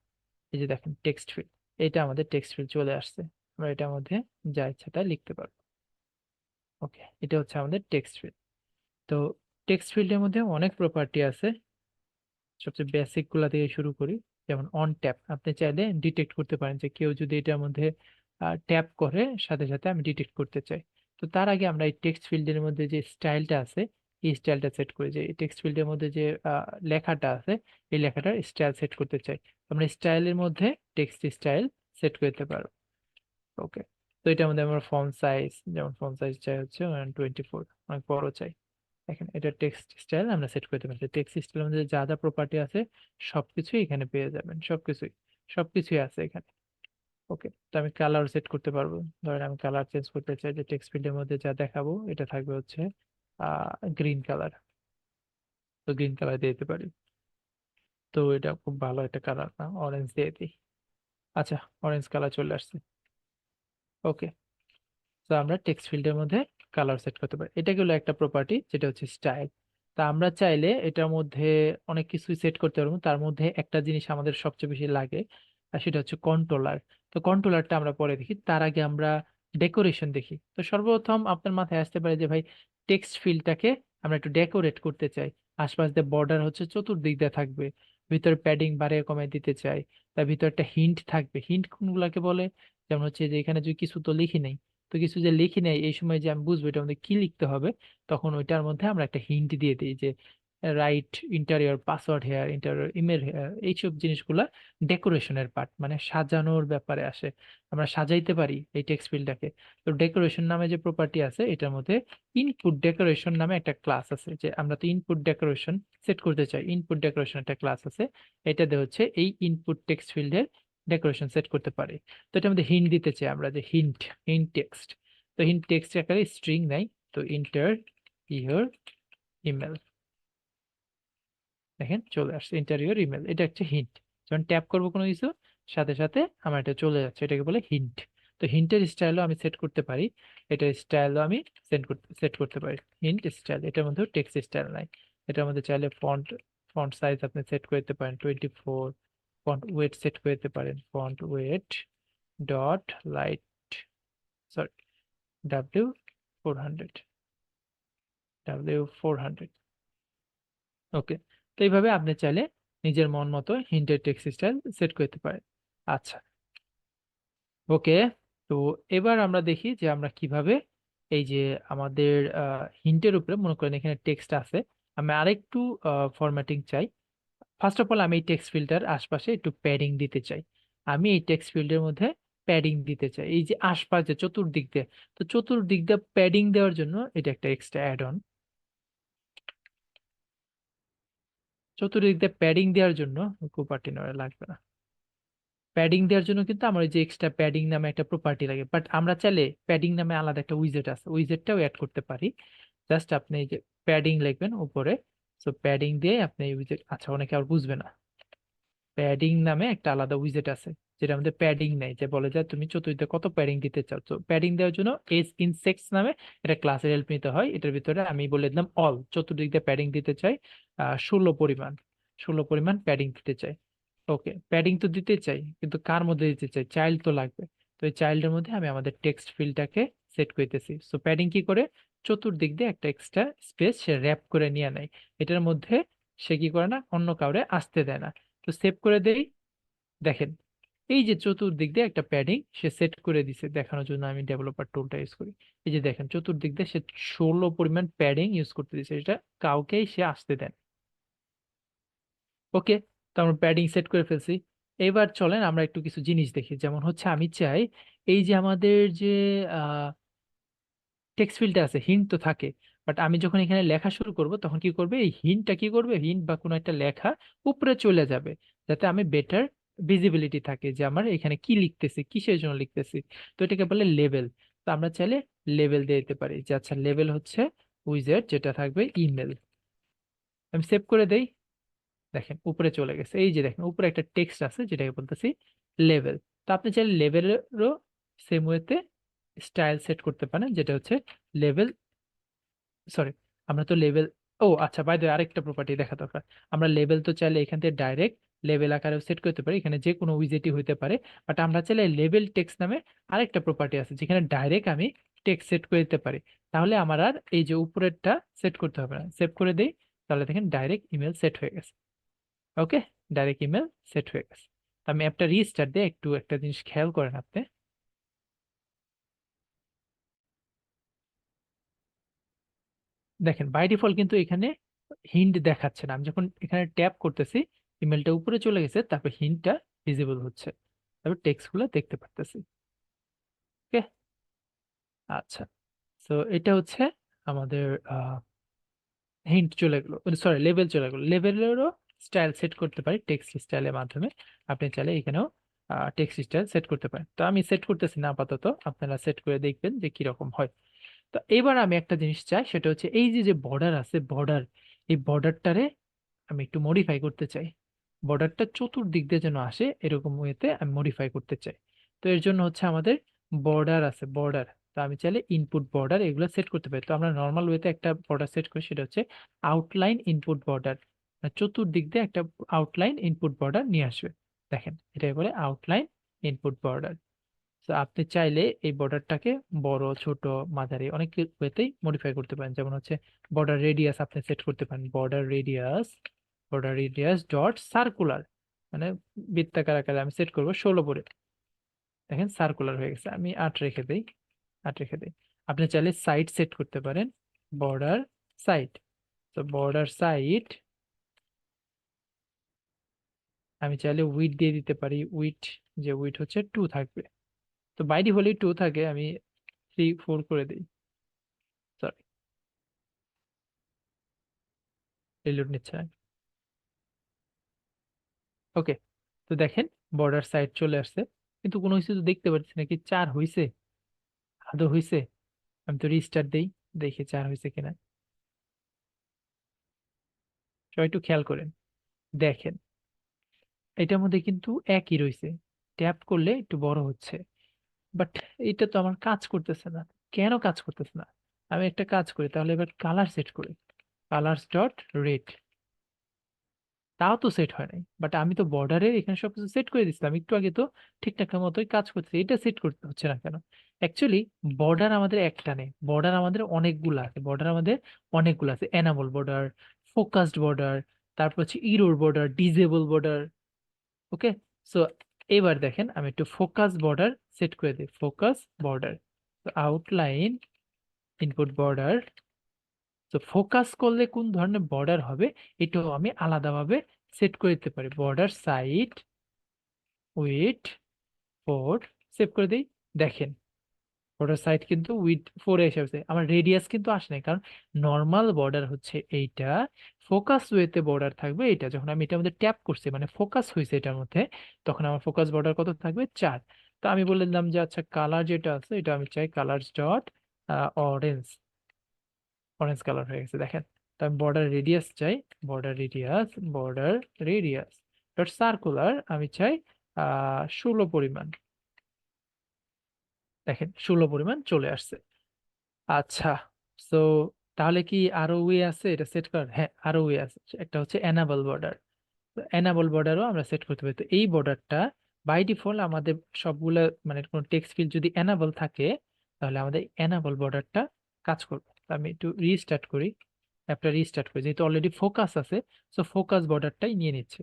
এই যে দেখেন টেক্সট ফিল্ড, এটা আমাদের টেক্সট ফিল্ড চলে আসছে। আমরা এটার মধ্যে যা ইচ্ছা তাই লিখতে পারবো। ওকে, এটা হচ্ছে আমাদের টেক্সট ফিল্ড। তো টেক্সট ফিল্ডের মধ্যে অনেক প্রপার্টি আছে। সবচেয়ে বেসিক গুলা থেকে শুরু করি। যেমন অন ট্যাপ, আপনি চাইলে ডিটেক্ট করতে পারেন যে কেউ যদি এটার মধ্যে ট্যাপ করে সাথে সাথে আমি ডিটেক্ট করতে চাই। তো তার আগে আমরা এই টেক্সট ফিল্ডের মধ্যে যে স্টাইলটা আছে এই স্টাইলটা সেট করি। যে এই টেক্সট ফিল্ডের মধ্যে যে লেখাটা আছে এই লেখাটার স্টাইল সেট করতে চাই। আমরা স্টাইলের মধ্যে টেক্সট স্টাইল সেট করতে পারবো। ওকে, তো এটার মধ্যে আমরা ফন্ট সাইজ, যেমন ফন্ট সাইজ চাই হচ্ছে 124, অনেক বড় চাই। দেখেন এটা টেক্সট স্টাইল আমরা সেট করতে পারছি। টেক্সট স্টাইলের মধ্যে যা যা প্রপার্টি আছে সবকিছুই এখানে পেয়ে যাবেন, সবকিছুই সবকিছুই আছে এখানে। ওকে, তো আমি কালার সেট করতে পারবো। ধরেন আমি কালার চেঞ্জ করতে চাই, যে টেক্সট ফিল্ডের মধ্যে যা দেখাবো এটা থাকবে হচ্ছে গ্রিন কালার, তো গ্রিন কালার দিয়ে দিতে পারি। তো এটা খুব ভালো একটা কালার না, অরেঞ্জ দিয়ে দিই। আচ্ছা, অরেঞ্জ কালার চলে আসছে। ওকে, তো আমরা টেক্সট ফিল্ডের মধ্যে কালার সেট করতে পারি। এটা গেলো একটা প্রপার্টি যেটা হচ্ছে স্টাইল। তা আমরা চাইলে এটার মধ্যে অনেক কিছু সেট করতে পারবো। তার মধ্যে একটা জিনিস আমাদের সবচেয়ে বেশি লাগে, আর সেটা হচ্ছে কন্ট্রোলার। তো কন্ট্রোলারটা আমরা পরে দেখি, তার আগে আমরা ডেকোরেশন দেখি। তো সর্বপ্রথম আপনার মাথায় আসতে পারে যে ভাই টেক্সট ফিল্ডটাকে আমরা একটু ডেকোরেট করতে চাই। আশপাশ দিয়ে বর্ডার হচ্ছে চতুর্দিক দিয়ে থাকবে, ভিতরে প্যাডিং বাড়িয়ে কমায় দিতে চাই। তার ভিতরে একটা হিন্ট থাকবে। হিন্ট কোনগুলাকে বলে? যেমন হচ্ছে যে এখানে যদি কিছু তো লিখি নেই, তো কিছু যে লিখি নেই এই সময় যে আমি বুঝবো এটার মধ্যে কি লিখতে হবে, তখন ওইটার মধ্যে আমরা একটা হিন্ট দিয়ে দিই যে write enter your password here, enter your email here. এইসব জিনিসগুলা ডেকোরেশনের পার্ট, মানে সাজানোর ব্যাপারে আসে। আমরা সাজাইতে পারি এই টেক্সট ফিল্ডটাকে। তো ডেকোরেশন নামে যে প্রপার্টি আছে এটার মধ্যে ইনপুট ডেকোরেশন নামে একটা ক্লাস আছে। যে আমরা তো ইনপুট ডেকোরেশন সেট করতে চাই, ইনপুট ডেকোরেশন একটা ক্লাস আছে। এটাতে হচ্ছে এই ইনপুট টেক্সট ফিল্ডের ডেকোরেশন সেট করতে পারি। তো এটার মধ্যে হিন্ট দিতে চাই আমরা, যে হিন্ট, হিন্ট টেক্সট। তো হিন্ট টেক্সট আকারে স্ট্রিং নাই, তো ইন্টার ইউর ইমেল, দেখেন চলে আসছে ইন্টার ইউর ইমেল। এটা হচ্ছে হিন্ট। যখন ট্যাপ করবো কোনো কিছু সাথে সাথে আমার এটা চলে যাচ্ছে, এটাকে বলে হিন্ট। তো হিন্টের স্টাইলও আমি সেট করতে পারি, এটার স্টাইলও আমি সেট করতে পারি। হিন্ট স্টাইল, এটার মধ্যে টেক্সট স্টাইল নাই। এটার মধ্যে চাইলে ফন্ট, ফন্ট সাইজ আপনি সেট করতে পারেন 24। ফন্ট ওয়েট সেট করতে পারেন, font weight dot light, sorry, W400, W400। ওকে, তো এইভাবে আপনি চাইলে নিজের মন মতো হিন্টের টেক্সট স্টাইল সেট করতে পারেন। আচ্ছা, ওকে, তো এবার আমরা দেখি যে আমরা কিভাবে এই যে আমাদের হিন্টের উপরে মনে করেন এখানে টেক্সট আছে, আমি আরেকটু ফরম্যাটিং চাই। ফার্স্ট অফ অল আমি এই টেক্সট ফিল্ডের আশপাশে একটু প্যাডিং দিতে চাই। আমি এই টেক্সট ফিল্ডের মধ্যে প্যাডিং দিতে চাই, এই যে আশপাশ যে চতুর্দিক দিয়ে। তো চতুর্দিক দিয়ে প্যাডিং দেওয়ার জন্য এটা একটা এক্সট্রা অ্যাড অন। চতুর্দিক দিয়ে প্যাডিং দেওয়ার জন্য প্রপার্টি নেওয়া লাগবে না। প্যাডিং দেওয়ার জন্য কিন্তু আমার ওই যে এক্সট্রা প্যাডিং নামে একটা প্রপার্টি লাগে, বাট আমরা চাইলে প্যাডিং নামে আলাদা একটা উইজেট আছে, উইজেটটাও অ্যাড করতে পারি। জাস্ট আপনি এই যে প্যাডিং লিখবেন উপরে। সো প্যাডিং দিয়ে আপনি এই উইজেট, আচ্ছা অনেকে আর বুঝবে না, প্যাডিং নামে একটা আলাদা উইজেট আছে যেটা আমাদের প্যাডিং নেই, যে বলে যে তুমি চতুর্দিকে কত প্যাডিং দিতে চাও। তো প্যাডিং দেওয়ার জন্য এস ইনসেক্টস নামে এটা ক্লাসের হেল্প নিতে হয়। এটার ভিতরে আমি বলে দিলাম অল, চতুর্দিক দিয়ে প্যাডিং দিতে চাই 16 পরিমাণ, 16 পরিমাণ প্যাডিং দিতে চাই। ওকে, প্যাডিং তো দিতে চাই, কিন্তু কার মধ্যে দিতে চাই? চাইল্ড তো লাগবে। তো এই চাইল্ডের মধ্যে আমি আমাদের টেক্সট ফিল্ডটাকে সেট করতেছি। সো প্যাডিং কি করে? চতুর্দিক দিয়ে একটা এক্সট্রা স্পেস সে র্যাপ করে নিয়ে নেয়, এটার মধ্যে সে কি করে না, অন্য কাউরে আসতে দেয় না। তো সেভ করে দেই। দেখেন এই যে চতুর্দিক দিয়ে একটা প্যাডিং সে সেট করে দিছে, দেখানোর জন্য আমি ডেভেলপার টুলটা ইউজ করি। এই যে দেখেন চতুর্দিক দিয়ে সে 16 পরিমাণ প্যাডিং ইউজ করতে দিছে, এটা কাউকেই সে আসতে দেন। ওকে, তো আমরা প্যাডিং সেট করে ফেলছি। এবার চলেন আমরা একটু কিছু জিনিস দেখি, যেমন হচ্ছে আমি চাই এই যে আমাদের যে টেক্সট ফিল্ডে আছে, হিন্ট তো থাকে, বাট আমি যখন এখানে লেখা শুরু করব তখন কি করবে, এই হিন্টটা কি করবে, হিন্ট বা কোনো একটা লেখা উপরে চলে যাবে, যাতে আমি বেটার ভিজিবিলিটি থাকে যে আমার এখানে কি লিখতেছি, কিসের জন্য লিখতেছি। তো এটাকে বলে লেভেল। তো আমরা চাইলে লেভেল দিয়ে দিতে পারি যে আচ্ছা লেভেল হচ্ছে উইজেট, যেটা থাকবে ইমেল। আমি সেভ করে দেই। দেখেন উপরে চলে গেছে, এই যে দেখেন উপরে একটা টেক্সট আছে যেটাকে বলতেছি লেভেল। তো আপনি চাইলে লেভেলেরও সেম ওয়েতে স্টাইল সেট করতে পারেন, যেটা হচ্ছে লেভেল, সরি আমরা তো লেভেল, ও আচ্ছা বাই দ্য আরেকটা প্রপার্টি দেখা দরকার। আমরা লেভেল তো চাইলে এখান থেকে ডাইরেক্ট লেভেল আকারে সেট করতে পারি, এখানে যে কোনো উইজেটই হইতে পারে। বাট আমরা চাইলে লেভেল টেক্সট নামে আরেকটা প্রপার্টি আছে যেখানে ডাইরেক্ট আমি টেক্সট সেট করে দিতে পারি। তাহলে আমার আর এই যে উপরেরটা সেট করতে হবে না। সেভ করে দেই, তাহলে দেখেন ডাইরেক্ট ইমেল সেট হয়ে গেছে। ওকে, ডাইরেক্ট ইমেল সেট হয়ে গেছে। তো আমি অ্যাপটা রিস্টার্ট দিয়ে একটু একটা জিনিস খেয়াল করেন আপনি। দেখেন বাই ডিফল্ট কিন্তু এখানে হিন্ট দেখাচ্ছে না, আমি যখন এখানে ট্যাপ করতেছি ইমেলটা উপরে চলে গেছে, তারপর হিন্টটা ভিজিবল হচ্ছে, তারপর টেক্সট গুলো দেখতে পারতেছি। ওকে, আচ্ছা, তো এটা হচ্ছে আমাদের হিন্ট চলে গেলো, সরি লেভেল চলে গেলো। লেভেলেরও স্টাইল সেট করতে পারি টেক্সট স্টাইলের মাধ্যমে। আপনি চাইলে এখানেও টেক্সট স্টাইল সেট করতে পারেন, তো আমি সেট করতেছি না আপাতত, আপনারা সেট করে দেখবেন যে কিরকম হয়। তো এবার আমি একটা জিনিস চাই, সেটা হচ্ছে এই যে যে বর্ডার আছে, বর্ডার, এই বর্ডারটারে আমি একটু মডিফাই করতে চাই। বর্ডারটা চতুর্দিক দিয়ে যেন আসে এরকম ওয়েতে আমি মডিফাই করতে চাই। তো এর জন্য হচ্ছে আমাদের বর্ডার আছে, বর্ডার। তো আমি চাইলে ইনপুট বর্ডার এগুলো সেট করতে পারি। তো আমরা নর্মাল ওয়েতে একটা বর্ডার সেট করি, সেটা হচ্ছে আউটলাইন ইনপুট বর্ডার। চতুর্দিক দিয়ে একটা আউটলাইন ইনপুট বর্ডার নিয়ে আসবে। দেখেন এটাই বলে আউটলাইন ইনপুট বর্ডার। তো আপনি চাইলে এই বর্ডারটাকে বড়, ছোট, মাঝারি অনেক ওয়েতেই মডিফাই করতে পারেন। যেমন হচ্ছে বর্ডার রেডিয়াস আপনি সেট করতে পারেন, বর্ডার রেডিয়াস ডট সার্কুলার, মানে বৃত্তাকার আকারে আমি সেট করবো 16 করে। দেখেন সার্কুলার হয়ে গেছে, আমি 8 রেখে দিই, 8 রেখে দিই। আপনি চাইলে সাইড সেট করতে পারেন, বর্ডার সাইড। তো বর্ডার সাইড আমি চাইলে উইড দিয়ে দিতে পারি, উইড, যে উইড হচ্ছে 2 থাকবে। তো বাই ডিফল্ট 2 থাকে, আমি 3 4 করে দিই, সরি রিলোড নিচ্ছে না। ওকে, তো দেখেন বর্ডার সাইড চলে আসছে, কিন্তু কোনো কিছু তো দেখতে পাচ্ছি নাকি, 4 হইছে, আদৌ হইছে? আমি তো রিস্টার্ট দেই, দেখি 4 হইছে কিনা। সবাই একটু খেয়াল করেন, দেখেন এটার মধ্যে কিন্তু একই রইছে, ট্যাপ করলে একটু বড় হচ্ছে, বাট এটা তো আমার কাজ করতেছে না। কেন কাজ করতেছে না? আমি একটা কাজ করি, তাহলে এবার কালার সেট করি, কালার্স ডট রেড, তাও তো সেট হয় নাই। বাট আমি তো বর্ডারের এখানে সবকিছু সেট করে দিচ্ছিলাম একটু আগে, তো ঠিকঠাক মতোই কাজ করতেছে, এটা সেট করতে হচ্ছে না কেন? অ্যাকচুয়ালি বর্ডার আমাদের একটা নেই, বর্ডার আমাদের অনেকগুলো আছে, বর্ডার আমাদের অনেকগুলো আছে, এনাবল বর্ডার, ফোকাসড বর্ডার, তারপর হচ্ছে ইরোর বর্ডার, ডিজেবল বর্ডার। ওকে, সো এবার দেখেন আমি একটু ফোকাস বর্ডার সেট করে দিই, focus border, outline input border. তো ফোকাস করলে কোন ধরনের বর্ডার হবে এটাও আমি আলাদাভাবে সেট করে দিতে পারি, বর্ডার সাইড উইথ 4, সেভ করে দিই। দেখেন বর্ডার সাইড কিন্তু উইথ 4 এসে গেছে, আমার রেডিয়াস কিন্তু আসে নাই, কারণ নর্মাল বর্ডার হচ্ছে এইটা, ফোকাস ওয়েতে বর্ডার থাকবে এটা। যখন আমি এটার মধ্যে ট্যাপ করছি মানে ফোকাস হয়েছে এটার মধ্যে, তখন আমার ফোকাস বর্ডার কত থাকবে, 4। তো আমি বলে দিলাম যে আচ্ছা কালার যেটা আছে এটা আমি চাই colours dot orange, orange colour হয়ে গেছে দেখেন। তো আমি বর্ডার রেডিয়াস ডট সার্কুলার আমি চাই 16 পরিমাণ। দেখেন 16 পরিমাণ চলে আসছে। আচ্ছা, সো তাহলে কি আরো ওয়ে আছে এটা সেট করার? হ্যাঁ আরো ওয়ে আছে, একটা হচ্ছে এনাবল বর্ডার। এনাবল বর্ডারও আমরা সেট করতে পারি। তো এই বর্ডারটা বাই ডিফল্ট আমাদের সবগুলা, মানে কোনো টেক্সট ফিল্ড যদি এনাবল থাকে তাহলে আমাদের এনাবল বর্ডারটা কাজ করবে। আমি একটু রিস্টার্ট করি, অ্যাপটা রিস্টার্ট করি, যেহেতু অলরেডি ফোকাস আছে, সো ফোকাস বর্ডারটাই নিয়ে নিচ্ছে।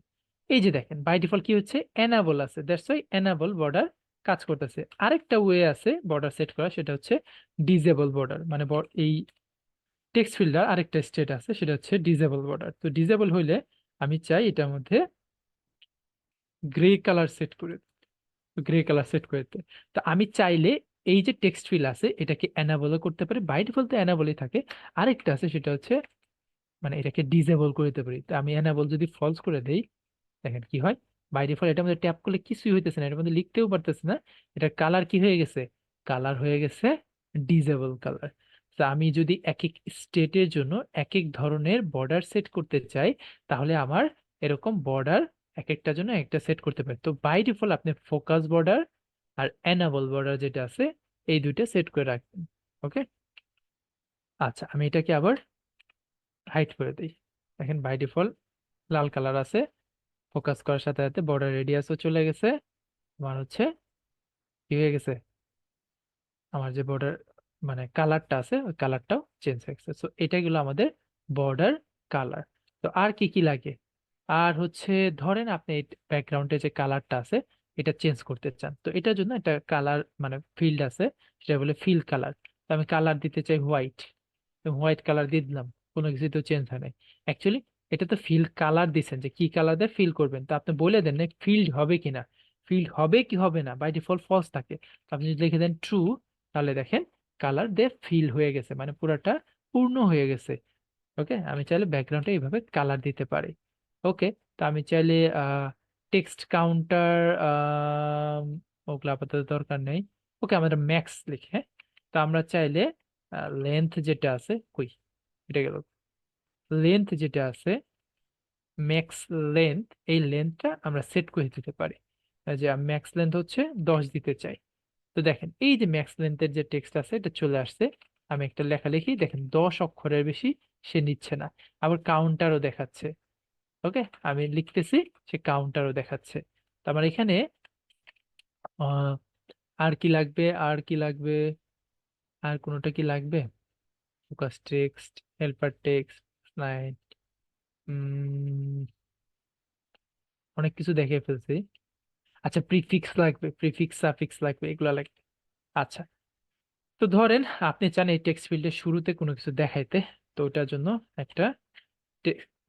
এই যে দেখেন বাই ডিফল্ট কি হচ্ছে, এনাবল আছে, দ্যাটস ওয়াই এনাবল বর্ডার কাজ করতেছে। আরেকটা ওয়ে আছে বর্ডার সেট করা, সেটা হচ্ছে ডিজেবল বর্ডার, মানে এই টেক্সট ফিল্ডার আরেকটা স্টেট আছে, সেটা হচ্ছে ডিজেবল বর্ডার। তো ডিজেবল হইলে আমি চাই এটার মধ্যে গ্রে কালার সেট করে, গ্রে কালার সেট করে দিতে। তো আমি চাইলে এই যে টেক্সট ফিল্ড আছে এটাকে এনাবলও করতে পারি, বাই ডিফল্ট তো এনাবলই থাকে। আরেকটা আছে সেটা হচ্ছে মানে এটাকে ডিজেবল করে দিতে পারি। তো আমি এনাবল যদি ফলস করে দেই, দেখেন কি হয়, বাই ডিফল্ট এটার মধ্যে ট্যাপ করলে কিছুই হইতেছে না, এটার মধ্যে লিখতেও পারতেছে না। এটার কালার কি হয়ে গেছে, কালার হয়ে গেছে ডিজেবল কালার। তো আমি যদি এক এক স্টেটের জন্য এক এক ধরনের বর্ডার সেট করতে চাই, তাহলে আমার এরকম বর্ডার এক একটার জন্য একটা সেট করতে পারি। তো বাই ডিফল্ট আপনি ফোকাস বর্ডার আর এনাবল বর্ডার যেটা আছে এই দুইটা সেট করে রাখবেন। ওকে, আচ্ছা আমি এটাকে আবার হাইড করে দিই। দেখেন বাই ডিফল্ট লাল কালার আছে, ফোকাস করার সাথে সাথে বর্ডার রেডিয়াসও চলে গেছে, আমার হচ্ছে কি হয়ে গেছে, আমার যে বর্ডার মানে কালারটা আছে ওই কালারটাও চেঞ্জ হয়ে গেছে। সো এটা গেলো আমাদের বর্ডার কালার। তো আর কি কি লাগে, আর হচ্ছে ধরেন আপনি ব্যাকগ্রাউন্ডে যে কালারটা আছে এটা চেঞ্জ করতে চান, তো এটার জন্য একটা কালার মানে ফিল্ড আছে, সেটা বলে ফিল কালার। তো আমি কালার দিতে চাই হোয়াইট, হোয়াইট কালার দিয়ে দিলাম, কোনো কিছু তো চেঞ্জ হয় নাই। অ্যাকচুয়ালি এটা তো ফিল কালার দিচ্ছেন, যে কি কালার দিয়ে ফিল করবেন, তো আপনি বলে দেন ফিল্ড হবে কিনা, ফিল্ড হবে কি হবে না, বাই ডিফল্ট ফলস থাকে। তো আপনি যদি লিখে দেন ট্রু, তাহলে দেখেন কালার দিয়ে ফিল হয়ে গেছে, মানে পুরাটা পূর্ণ হয়ে গেছে। ওকে, আমি চাইলে ব্যাকগ্রাউন্ডে এইভাবে কালার দিতে পারি। ওকে, তো আমি চাইলে টেক্সট কাউন্টার ওগুলো আপাতত দরকার নেই। ওকে, আমরা ম্যাক্স লিখি, হ্যাঁ। তো আমরা চাইলে লেন্থ যেটা আছে কই, এটা গেল, লেন্থ যেটা আছে ম্যাক্স লেন্থ, এই লেন্থটা আমরা সেট করে দিতে পারি। যে ম্যাক্স লেন্থ হচ্ছে 10 দিতে চাই। তো দেখেন এই যে ম্যাক্স লেন্থের যে টেক্সট আছে এটা চলে আসছে। আমি একটা লেখালেখি দেখেন 10 অক্ষরের বেশি সে নিচ্ছে না, আবার কাউন্টারও দেখাচ্ছে। ওকে, আমি লিখতেছি, সে কাউন্টারও দেখাচ্ছে। তো আমার এখানে আহ, আর কি লাগবে, আর কি লাগবে, আর কোনোটা কি লাগবে, focus text, helper text, slide, অনেক কিছু দেখে ফেলছি। আচ্ছা প্রিফিক্স লাগবে, প্রিফিক্স সাফিক্স লাগবে, এগুলো লাগবে। আচ্ছা, তো ধরেন আপনি চান এই টেক্সট ফিল্ডের শুরুতে কোনো কিছু দেখাইতে, তো ওটার জন্য একটা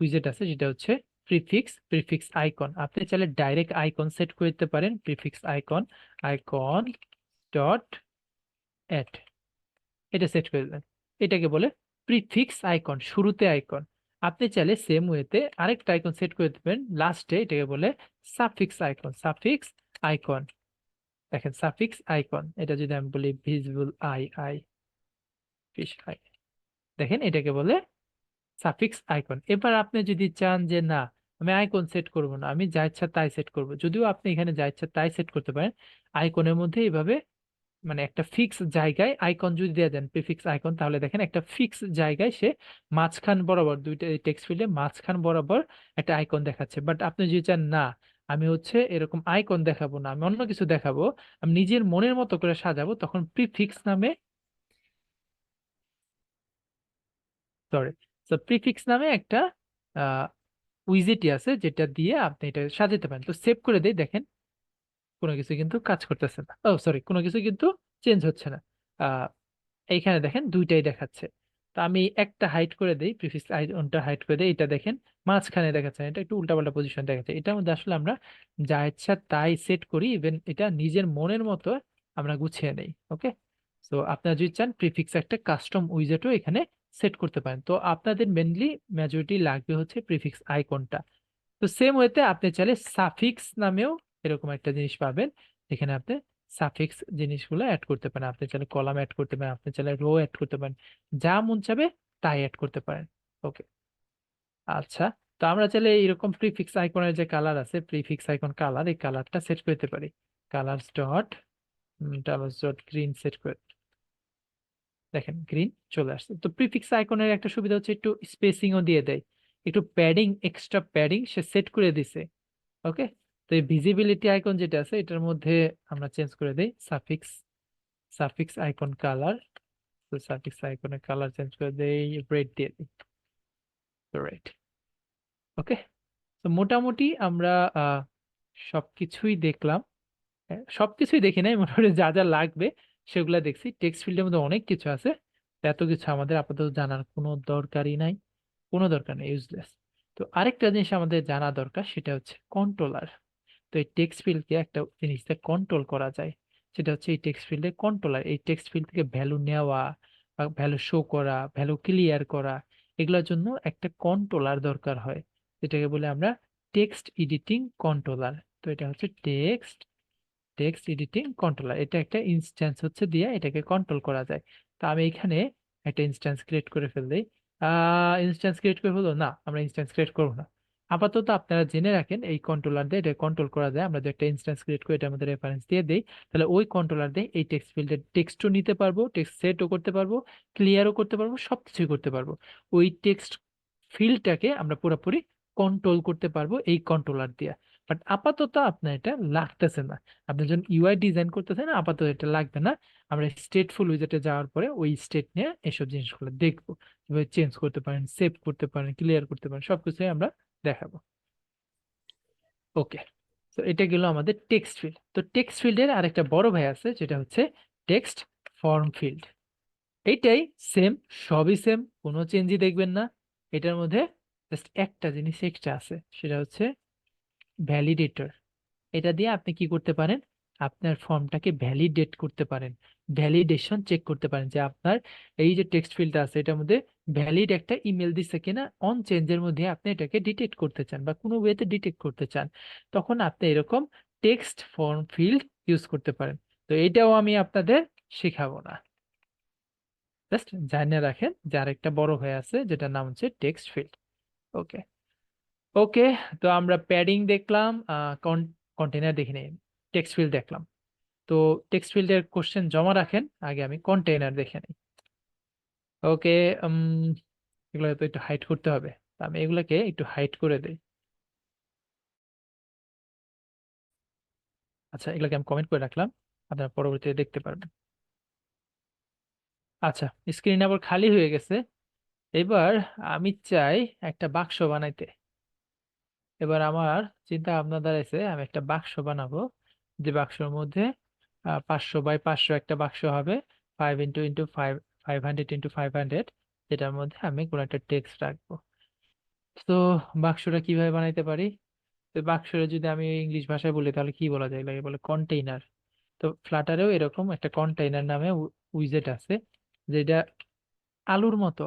উইজেট আছে যেটা হচ্ছে প্রিফিক্স, প্রিফিক্স আইকন। আপনি চাইলে ডাইরেক্ট আইকন সেট করে দিতে পারেন, prefix icon, icon dot add, এটা সেট করে দেবেন। এটাকে বলে প্রিফিক্স আইকন, শুরুতে আইকন। আপনি চাইলে সেম ওয়েতে আরেকটা আইকন সেট করে দেবেন লাস্টে, এটাকে বলে সাফিক্স আইকন, সাফিক্স আইকন। দেখেন সাফিক্স আইকন, এটা যদি আমি বলি visible I, I fish I, দেখেন এটাকে বলে সাফিক্স আইকন। এবার আপনি যদি চান যে না আমি আইকন সেট করব না, আমি যা ইচ্ছা তাই সেট করব, যদিও আপনি এখানে যা ইচ্ছা তাই সেট করতে পারেন। আইকনের মধ্যে এইভাবে মানে একটা ফিক্স জায়গায় আইকন যদি দিয়ে দেন প্রিফিক্স আইকন, তাহলে দেখেন একটা ফিক্স জায়গায় সে মাঝখান বরাবর দুইটা টেক্সট ফিল্ডে মাঝখান বরাবর একটা আইকন দেখাচ্ছে। বাট আপনি যদি চান না আমি হচ্ছে এরকম আইকন দেখাবো না, আমি অন্য কিছু দেখাবো, আমি নিজের মনের মতো করে সাজাবো, তখন প্রিফিক্স নামে, সরি, তো প্রিফিক্স নামে একটা উইজেটই আছে যেটা দিয়ে আপনি এটা সাজাতে পারেন। তো সেভ করে দেই, দেখেন কোনো কিছু কিন্তু কাজ করতেছে না, ও সরি কোনো কিছু কিন্তু চেঞ্জ হচ্ছে না। আহ এইখানে দেখেন দুইটাই দেখাচ্ছে। তো আমি একটা হাইড করে দেই, প্রিফিক্স আইকনটা হাইড করে দেই, এটা দেখেন মাঝখানে দেখাচ্ছে না, এটা একটু উল্টাপাল্টা পজিশন দেখাচ্ছে। এটার মধ্যে আসলে আমরা যা ইচ্ছা তাই সেট করি, ইভেন এটা নিজের মনের মতো আমরা গুছিয়ে নেই। ওকে, তো আপনারা যদি চান প্রিফিক্স একটা কাস্টম উইজেটও এখানে সেট করতে পারেন। তো আপনাদের মেনলি মেজরিটি লাগবে হচ্ছে প্রিফিক্স আইকনটা। তো সেম ওয়েতে আপনি চাইলে সাফিক্স নামেও এরকম একটা জিনিস পাবেন, এখানে আপনি সাফিক্স জিনিসগুলো অ্যাড করতে পারেন। আপনি চাইলে কলাম অ্যাড করতে পারেন, আপনি চাইলে রো অ্যাড করতে পারেন, যা মন চাবে তাই অ্যাড করতে পারেন। ওকে, আচ্ছা, তো আমরা চাইলে এরকম প্রিফিক্স আইকনের যে কালার আছে, প্রিফিক্স আইকন কালার, এই কালারটা সেট করতে পারি, colours dot colours dot green set করে, দেখেন গ্রিন চলে আসছে। তো প্রিফিক্স আইকনের একটা সুবিধা হচ্ছে একটু স্পেসিংও দিয়ে দেয়, একটু প্যাডিং, এক্সট্রা প্যাডিং সে সেট করে দিছে। ওকে, তো এই ভিজিবিলিটি আইকন যেটা আছে এটার মধ্যে আমরা চেঞ্জ করে দেই সাফিক্স, সাফিক্স আইকন কালার, তো সাফিক্স আইকনে কালার চেঞ্জ করে দেই, রেড দিয়ে দিই, রেড। ওকে, তো মোটামুটি আমরা আহ সবকিছুই দেখলাম। সবকিছুই দেখি নাই, মোটামুটি যা যা লাগবে সেগুলা দেখছি। টেক্সট ফিল্ডের মধ্যে অনেক কিছু আছে, তো এত কিছু আমাদের আপাতত জানার কোনো দরকারই নাই, কোনো দরকার নেই, ইউজলেস। তো আরেকটা জিনিস আমাদের জানা দরকার, সেটা হচ্ছে কন্ট্রোলার। তো এই টেক্সট ফিল্ডকে একটা জিনিসটা কন্ট্রোল করা যায়, সেটা হচ্ছে এই টেক্সট ফিল্ডের কন্ট্রোলার। এই টেক্সট ফিল্ড থেকে ভ্যালু নেওয়া বা ভ্যালু শো করা, ভ্যালু ক্লিয়ার করা, এগুলোর জন্য একটা কন্ট্রোলার দরকার হয়, যেটাকে বলে আমরা টেক্সট এডিটিং কন্ট্রোলার। তো এটা হচ্ছে টেক্সট এডিটিং কন্ট্রোলার, এটা একটা ইনস্ট্যান্স হচ্ছে দিয়ে এটাকে কন্ট্রোল করা যায়। তো আমি এখানে একটা ইনস্ট্যান্স ক্রিয়েট করে ফেললেই, ইনস্ট্যান্স ক্রিয়েট করে ফেলবো না, আমরা ইনস্ট্যান্স ক্রিয়েট করবো না। আপাতত আপনারা জেনে রাখেন এই কন্ট্রোলার দিয়ে এটা কন্ট্রোল করা যায়। আমরা যে একটা ইনস্ট্যান্স ক্রিয়েট করে এটার মধ্যে রেফারেন্স দিয়ে দেই, তাহলে ওই কন্ট্রোলার দিয়ে এই টেক্সট ফিল্ডের টেক্সটও নিতে পারবো, টেক্সট সেটও করতে পারবো, ক্লিয়ারও করতে পারবো, সবকিছুই করতে পারবো। ওই টেক্সট ফিল্ডটাকে আমরা পুরোপুরি কন্ট্রোল করতে পারবো এই কন্ট্রোলার দিয়ে। বাট আপাতত আপনার এটা লাগতেছে না, আপনি যখন ইউআই ডিজাইন করতেছেন আপাতত এটা লাগবে না। আমরা স্টেটফুল উইজার্টে যাওয়ার পরে ওই স্টেট নিয়ে এসব জিনিসগুলো দেখবো, কিভাবে চেঞ্জ করতে পারেন, সেভ করতে পারেন, ক্লিয়ার করতে পারেন, সবকিছুই আমরা দেখাবো। ওকে, তো এটা গেল আমাদের টেক্সট ফিল্ড। তো টেক্সট ফিল্ডের আরেকটা বড় ভাই আছে, যেটা হচ্ছে টেক্সট ফর্ম ফিল্ড। এইটাই সেম, সবই সেম, কোনো চেঞ্জই দেখবেন না। এটার মধ্যে জাস্ট একটা জিনিস এক্সট্রা আছে, সেটা হচ্ছে ভ্যালিডেটর। এটা দিয়ে আপনি কি করতে পারেন, আপনার ফর্মটাকে ভ্যালিডেট করতে পারেন, ভ্যালিডেশন চেক করতে পারেন যে আপনার এই যে টেক্সট ফিল্ডটা আছে এটার মধ্যে ভ্যালিড একটা ইমেল দিচ্ছে কিনা, অন চেঞ্জের মধ্যে আপনি এটাকে ডিটেক্ট করতে চান বা কোনো ওয়েতে ডিটেক্ট করতে চান, তখন আপনি এরকম টেক্সট ফর্ম ফিল্ড ইউজ করতে পারেন। তো এটাও আমি আপনাদের শেখাবো না, জাস্ট জানিয়ে রাখেন যে আরেকটা বড় হয়ে আছে যেটার নাম হচ্ছে টেক্সট ফিল্ড। ওকে, ওকে, তো আমরা প্যাডিং দেখলাম, কন্টেনার দেখি নেই, টেক্সট ফিল্ড দেখলাম। তো টেক্সট ফিল্ডের কোশ্চেন জমা রাখেন, আগে আমি কন্টেইনার দেখে নিই। ওকে, এগুলো তো একটু হাইড করতে হবে, তো আমি এগুলোকে একটু হাইড করে দেই। আচ্ছা, এগুলোকে আমি কমেন্ট করে রাখলাম, আপনারা পরবর্তীতে দেখতে পারবেন। আচ্ছা, স্ক্রিন আবার খালি হয়ে গেছে। এবার আমি চাই একটা বাক্স বানাইতে। এবার আমার চিন্তা ভাবনা দাঁড়াইছে আমি একটা বাক্স বানাবো, যে বাক্সের মধ্যে 500 বাই 500 একটা বাক্স হবে, 5 ইন্টু 5, 500 ইন্টু 500, যেটার মধ্যে আমি কোনো একটা টেক্সট রাখবো। তো বাক্সটা কিভাবে বানাইতে পারি? তো বাক্সটা যদি আমি ইংলিশ ভাষায় বলি তাহলে কি বলা যায়, লাগে বলে কন্টেইনার। তো ফ্লাটারেও এরকম একটা কন্টেইনার নামে উইজেট আছে, যেটা আলুর মতো।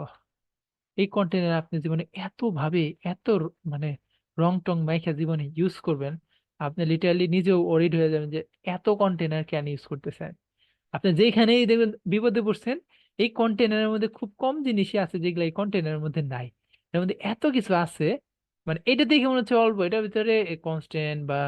এই কন্টেনার আপনি জীবনে এত ভাবে, এত মানে রং টং মাইখা জীবনে ইউজ করবেন, আপনি লিটারালি নিজেও অরিড হয়ে যাবেন যে এত কন্টেনার কেন ইউজ করতেছেন। আপনি যেখানেই দেখবেন বিপদে পড়ছেন, এই কন্টেনারের মধ্যে খুব কম জিনিসই আছে যেগুলো এই কন্টেনারের মধ্যে নাই। এর মধ্যে এত কিছু আছে, মানে এটা দেখে মনে হচ্ছে অল্প, এটার ভিতরে কনস্ট্যান্ট বা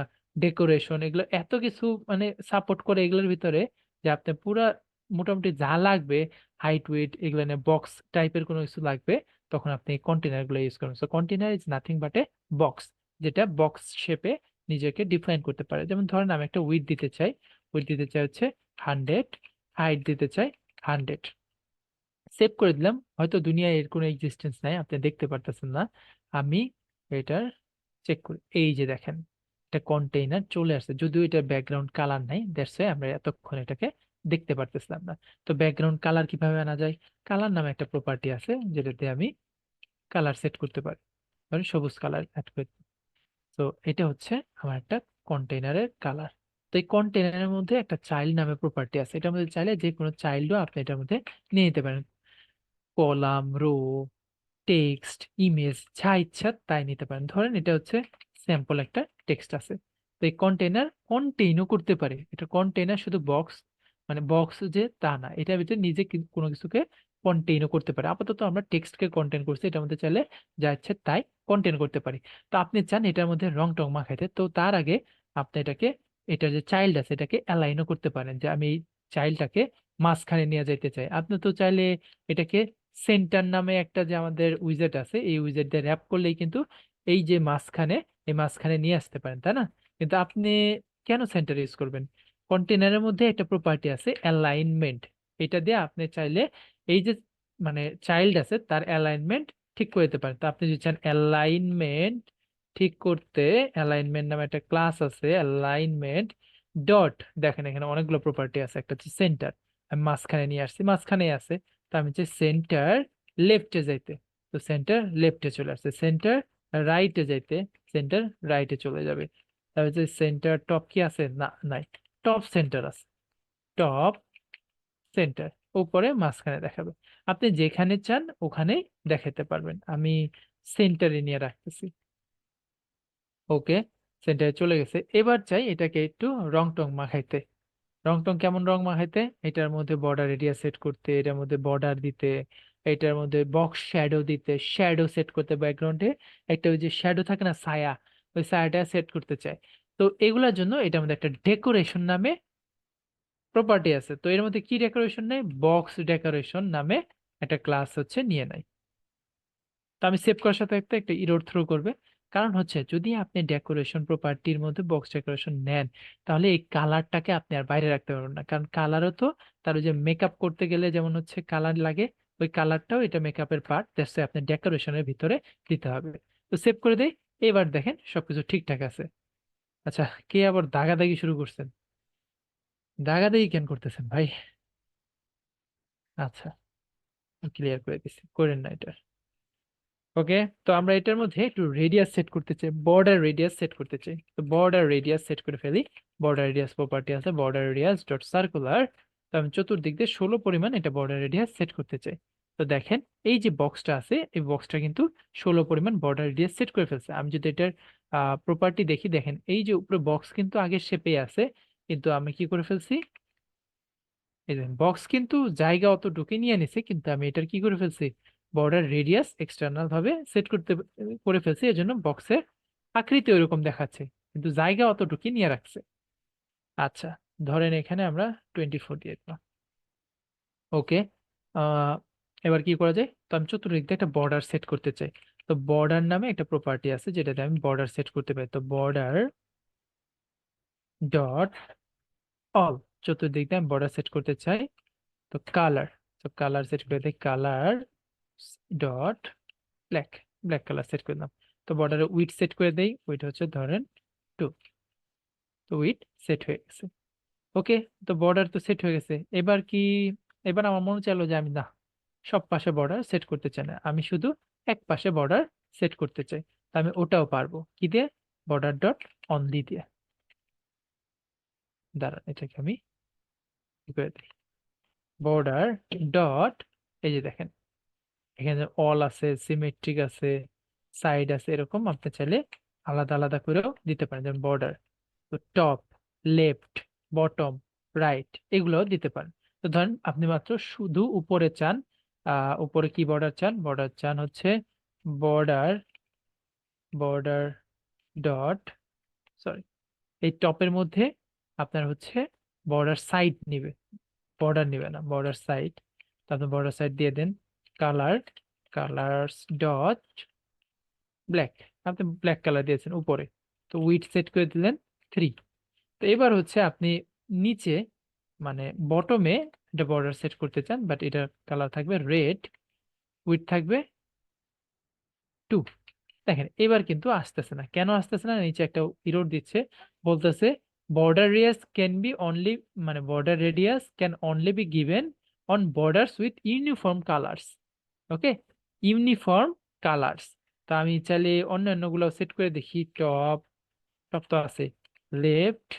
ডেকোরেশন এগুলো এত কিছু মানে সাপোর্ট করে এগুলোর ভিতরে, যে আপনি পুরা মোটামুটি যা লাগবে, হাইট ওয়েট এগুলো বক্স টাইপের কোনো কিছু লাগবে, তখন আপনি এই কন্টেনার গুলো ইউজ করবেন। So container is nothing but A box, যেটা বক্স শেপে নিজেকে ডিফাইন করতে পারে। যেমন ধরেন আমি একটা উইডথ দিতে চাই, উইডথ দিতে চাই হচ্ছে 100, হাইট দিতে চাই 100। সেভ করে দিলাম, হয়তো দুনিয়ায় এর কোনো এক্সিস্টেন্স নাই, আপনি দেখতে পারতেছেন না। আমি এটার চেক করি, এই যে দেখেন এটা কন্টেইনার চলে আসছে, যদিও এটা ব্যাকগ্রাউন্ড কালার নাই, দ্যাটস ওয়াই আমরা এতক্ষণ এটাকে দেখতে পারতেছিলাম না। তো ব্যাকগ্রাউন্ড কালার কিভাবে আনা যায়, কালার নামে একটা প্রপার্টি আছে যেটাতে আমি কালার সেট করতে পারি, ধরেন সবুজ কালার অ্যাড করে। তো এটা হচ্ছে আমার একটা কন্টেইনারের কালার। তো এই কন্টেইনারের মধ্যে একটা চাইল্ড নামে প্রপার্টি আছে, এটার মধ্যে চাইলে যে কোনো চাইল্ডও আপনি এটার মধ্যে নিয়ে নিতে পারেন, কলাম, রো, টেক্সট, ইমেজ, যা ইচ্ছা তাই নিতে পারেন। ধরেন এটা হচ্ছে স্যাম্পল একটা টেক্সট আছে। তো এই কন্টেইনার কন্টেইনও করতে পারে, এটা কন্টেইনার শুধু বক্স মানে বক্স যে তা না, এটার ভিতরে নিজে কোনো কিছুকে কন্টেইনও করতে পারে। আপাতত আমরা টেক্সটকে কন্টেইন করছি, এটার মধ্যে চাইলে যা ইচ্ছে তাই কন্টেইন করতে পারি। তো আপনি চান এটার মধ্যে রং টং মাখাইতে, তো তার আগে আপনি এটাকে, এটার যে চাইল্ড আছে এটাকে অ্যালাইনও করতে পারেন, যে আমি এই চাইল্ডটাকে মাঝখানে নিয়ে যাইতে চাই। আপনি তো চাইলে এটাকে সেন্টার নামে একটা যে আমাদের উইজেট আছে, এই উইজেট দিয়ে র্যাপ করলেই কিন্তু এই যে মাঝখানে, এই মাঝখানে নিয়ে আসতে পারেন, তাই না? কিন্তু আপনি কেন সেন্টার ইউজ করবেন? কন্টেনারের মধ্যে একটা প্রপার্টি আছে অ্যালাইনমেন্ট, এটা দিয়ে আপনি চাইলে এই যে মানে চাইল্ড আছে তার অ্যালাইনমেন্ট ঠিক করে দিতে পারেন। তো আপনি যদি চান অ্যালাইনমেন্ট ঠিক করতে, অ্যালাইনমেন্ট নামে একটা ক্লাস আছে, অ্যালাইনমেন্ট ডট, দেখেন এখানে অনেকগুলো প্রপার্টি আছে, একটা হচ্ছে সেন্টার, আমি মাঝখানে নিয়ে আসছি, মাঝখানে আছে, তো আমি চাই সেন্টার লেফটে যাইতে, তো সেন্টার লেফটে চলে আসছে, সেন্টার রাইটে যাইতে, সেন্টার রাইটে চলে যাবে। তারপর যে সেন্টার টপ কি আছে, না নাই, টপ সেন্টার আছে, টপ সেন্টার উপরে মাঝখানে দেখাবে, আপনি যেখানে চান ওখানে দেখাতে পারবেন। আমি সেন্টারে নিয়ে রাখতেছি। ওকে, সেন্টারে চলে গেছে। এবার চাই এটাকে একটু রং টং মাখাইতে। রং টং কেমন রং মাখাইতে, এটার মধ্যে বর্ডার এরিয়া সেট করতে, এটার মধ্যে বর্ডার দিতে, এটার মধ্যে বক্স শ্যাডো দিতে, শ্যাডো সেট করতে ব্যাকগ্রাউন্ডে, একটা ওই যে শ্যাডো থাকে না ছায়া, ওই ছায়াটা সেট করতে চাই। তো এগুলোর জন্য এটার মধ্যে একটা ডেকোরেশন নামে প্রপার্টি আছে। তো এর মধ্যে কি ডেকোরেশন নেই, বক্স ডেকোরেশন নামে একটা ক্লাস হচ্ছে নিয়ে নেয়। তো আমি সেভ করার সাথে একটা একটা ইরর থ্রো করবে, কারণ হচ্ছে যদি আপনি ডেকোরেশন প্রপার্টির মধ্যে বক্স ডেকোরেশন নেন, তাহলে এই কালারটাকে আপনি আর বাইরে রাখতে পারবেন না, কারণ কালারও তো তার ওই যে মেকআপ করতে গেলে যেমন হচ্ছে কালার লাগে, ওই কালারটাও এটা মেকআপের পার্ট, দ্যাটস আপনি ডেকোরেশনের ভিতরে দিতে হবে। তো সেভ করে দেই। এবার দেখেন সবকিছু ঠিকঠাক আছে। আচ্ছা, কে আবার দাগাদাগি শুরু করছেন? দাগাদাগি কেন করতেছেন ভাই? আচ্ছা, ক্লিয়ার করে দিচ্ছি, করেন না এটা। ওকে, তো আমরা এটার মধ্যে একটু রেডিয়াস সেট করতে চাই, বর্ডার রেডিয়াস সেট করতে চাই। তো বর্ডার রেডিয়াস সেট করে ফেলি। বর্ডার রেডিয়াস প্রপার্টি আছে, বর্ডার রেডিয়াস ডট সার্কুলার। তো আমি চতুর্দিক দিয়ে 16 পরিমাণ এটা বর্ডার রেডিয়াস সেট করতে চাই। তো দেখেন এই যে বক্সটা আছে, এই বক্সটা কিন্তু 16 পরিমাণ বর্ডার রেডিয়াস সেট করে ফেলছে। আমি যদি এটার প্রপার্টি দেখি, দেখেন এই যে উপরে বক্স কিন্তু আগে শেপে আছে, কিন্তু আমি কি করে ফেলছি, এই দেখেন বক্স কিন্তু জায়গা অতটুকু নিয়ে নিছে, কিন্তু আমি এটার কি করে ফেলছি, বর্ডার রেডিয়াস এক্সটার্নাল ভাবে সেট করতে করে ফেলছি, এর জন্য বক্সের আকৃতি ওইরকম দেখাচ্ছে, কিন্তু জায়গা অতটুকু নিয়ে রাখছে। আচ্ছা, ধরেন এখানে আমরা 24 দিয়ে দিলাম। ওকে, আহ এবার কি করা যায়, তো আমি চতুর্দিক দিয়ে একটা বর্ডার সেট করতে চাই। তো বর্ডার নামে একটা প্রপার্টি আছে যেটাতে আমি বর্ডার সেট করতে পারি। তো বর্ডার ডট অল, চতুর্দিক দিয়ে আমি বর্ডার সেট করতে চাই। তো কালার, তো কালার সেট করে দিই, colour dot black, black colour set করে দিলাম। তো বর্ডারে উইড সেট করে দেই, উইড হচ্ছে ধরেন 2। তো উইড সেট হয়ে গেছে। ওকে, তো বর্ডার তো সেট হয়ে গেছে। এবার কি, এবার আমার মনে চাইলো যে আমি না সব পাশে বর্ডার সেট করতে চাই না, আমি শুধু এক পাশে বর্ডার সেট করতে চাই। তো আমি ওটাও পারবো কি দিয়ে, বর্ডার ডট অনলি দিয়ে। দাঁড়ান এটাকে আমি কি করে দিই, বর্ডার ডট, এই যে দেখেন এখানে অল আছে, সিমেট্রিক আছে, সাইড আছে, এরকম আপনি চাইলে আলাদা আলাদা করেও দিতে পারেন, যেমন বর্ডার, তো টপ, লেফট, বটম, রাইট, এগুলোও দিতে পারেন। তো ধরেন আপনি মাত্র শুধু উপরে চান, উপরে কি বর্ডার চান, বর্ডার চান হচ্ছে বর্ডার, বর্ডার ডট, সরি, এই টপের মধ্যে আপনার হচ্ছে বর্ডার সাইড নিবে, বর্ডার নিবে না, বর্ডার সাইড। তারপর বর্ডার সাইড দিয়ে দেন কালার, কালার্স ডট ব্ল্যাক, আপনি ব্ল্যাক কালার দিয়েছেন উপরে। তো উইড সেট করে দিলেন 3। তো এবার হচ্ছে আপনি নিচে মানে বটমে এটা বর্ডার সেট করতে চান, বাট এটার কালার থাকবে রেড, উইড থাকবে 2। দেখেন এবার কিন্তু আসতেছে না, কেন আসতেছে না, নিচে একটা ইরর দিচ্ছে, বলতেছে border radius can be only, মানে border radius can only be given on borders with uniform colours. Okay, uniform colours. তা আমি চাইলে অন্যান্য গুলো সেট করে দেখি, টপ, টপ তো আছে, লেফট,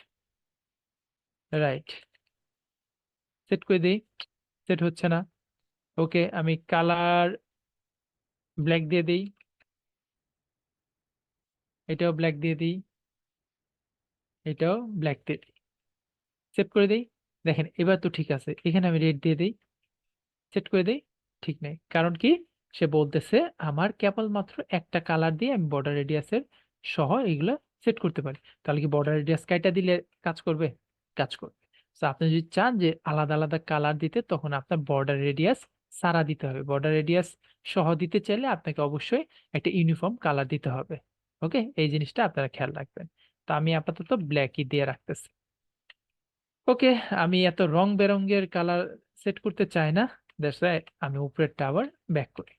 রাইট, সেট করে দিই, সেট হচ্ছে না। ওকে, আমি কালার ব্ল্যাক দিয়ে দিই, এটাও ব্ল্যাক দিয়ে দিই, এটাও ব্ল্যাক দিয়ে দিই, সেভ করে দিই। দেখেন এবার তো ঠিক আছে, এখানে আমি রেড দিয়ে দিই, সেট করে দিই, ঠিক নেই, কারণ কি, সে বলতেছে আমার কেবলমাত্র একটা কালার দিয়ে আমি বর্ডার রেডিয়াসের সহ এগুলো সেট করতে পারি। তাহলে কি বর্ডার রেডিয়াস কাইটা দিলে কাজ করবে? কাজ করবে। তো আপনি যদি চান যে আলাদা আলাদা কালার দিতে, তখন আপনার বর্ডার রেডিয়াস সারা দিতে হবে, বর্ডার রেডিয়াস সহ দিতে চাইলে আপনাকে অবশ্যই একটা ইউনিফর্ম কালার দিতে হবে। ওকে, এই জিনিসটা আপনারা খেয়াল রাখবেন। তো আমি আপাতত ব্ল্যাকই দিয়ে রাখতেছি। ওকে, আমি এত রং বেরঙের কালার সেট করতে চাই না, দ্যাটস ওয়াই আমি উপরেরটা আবার ব্যাক করি।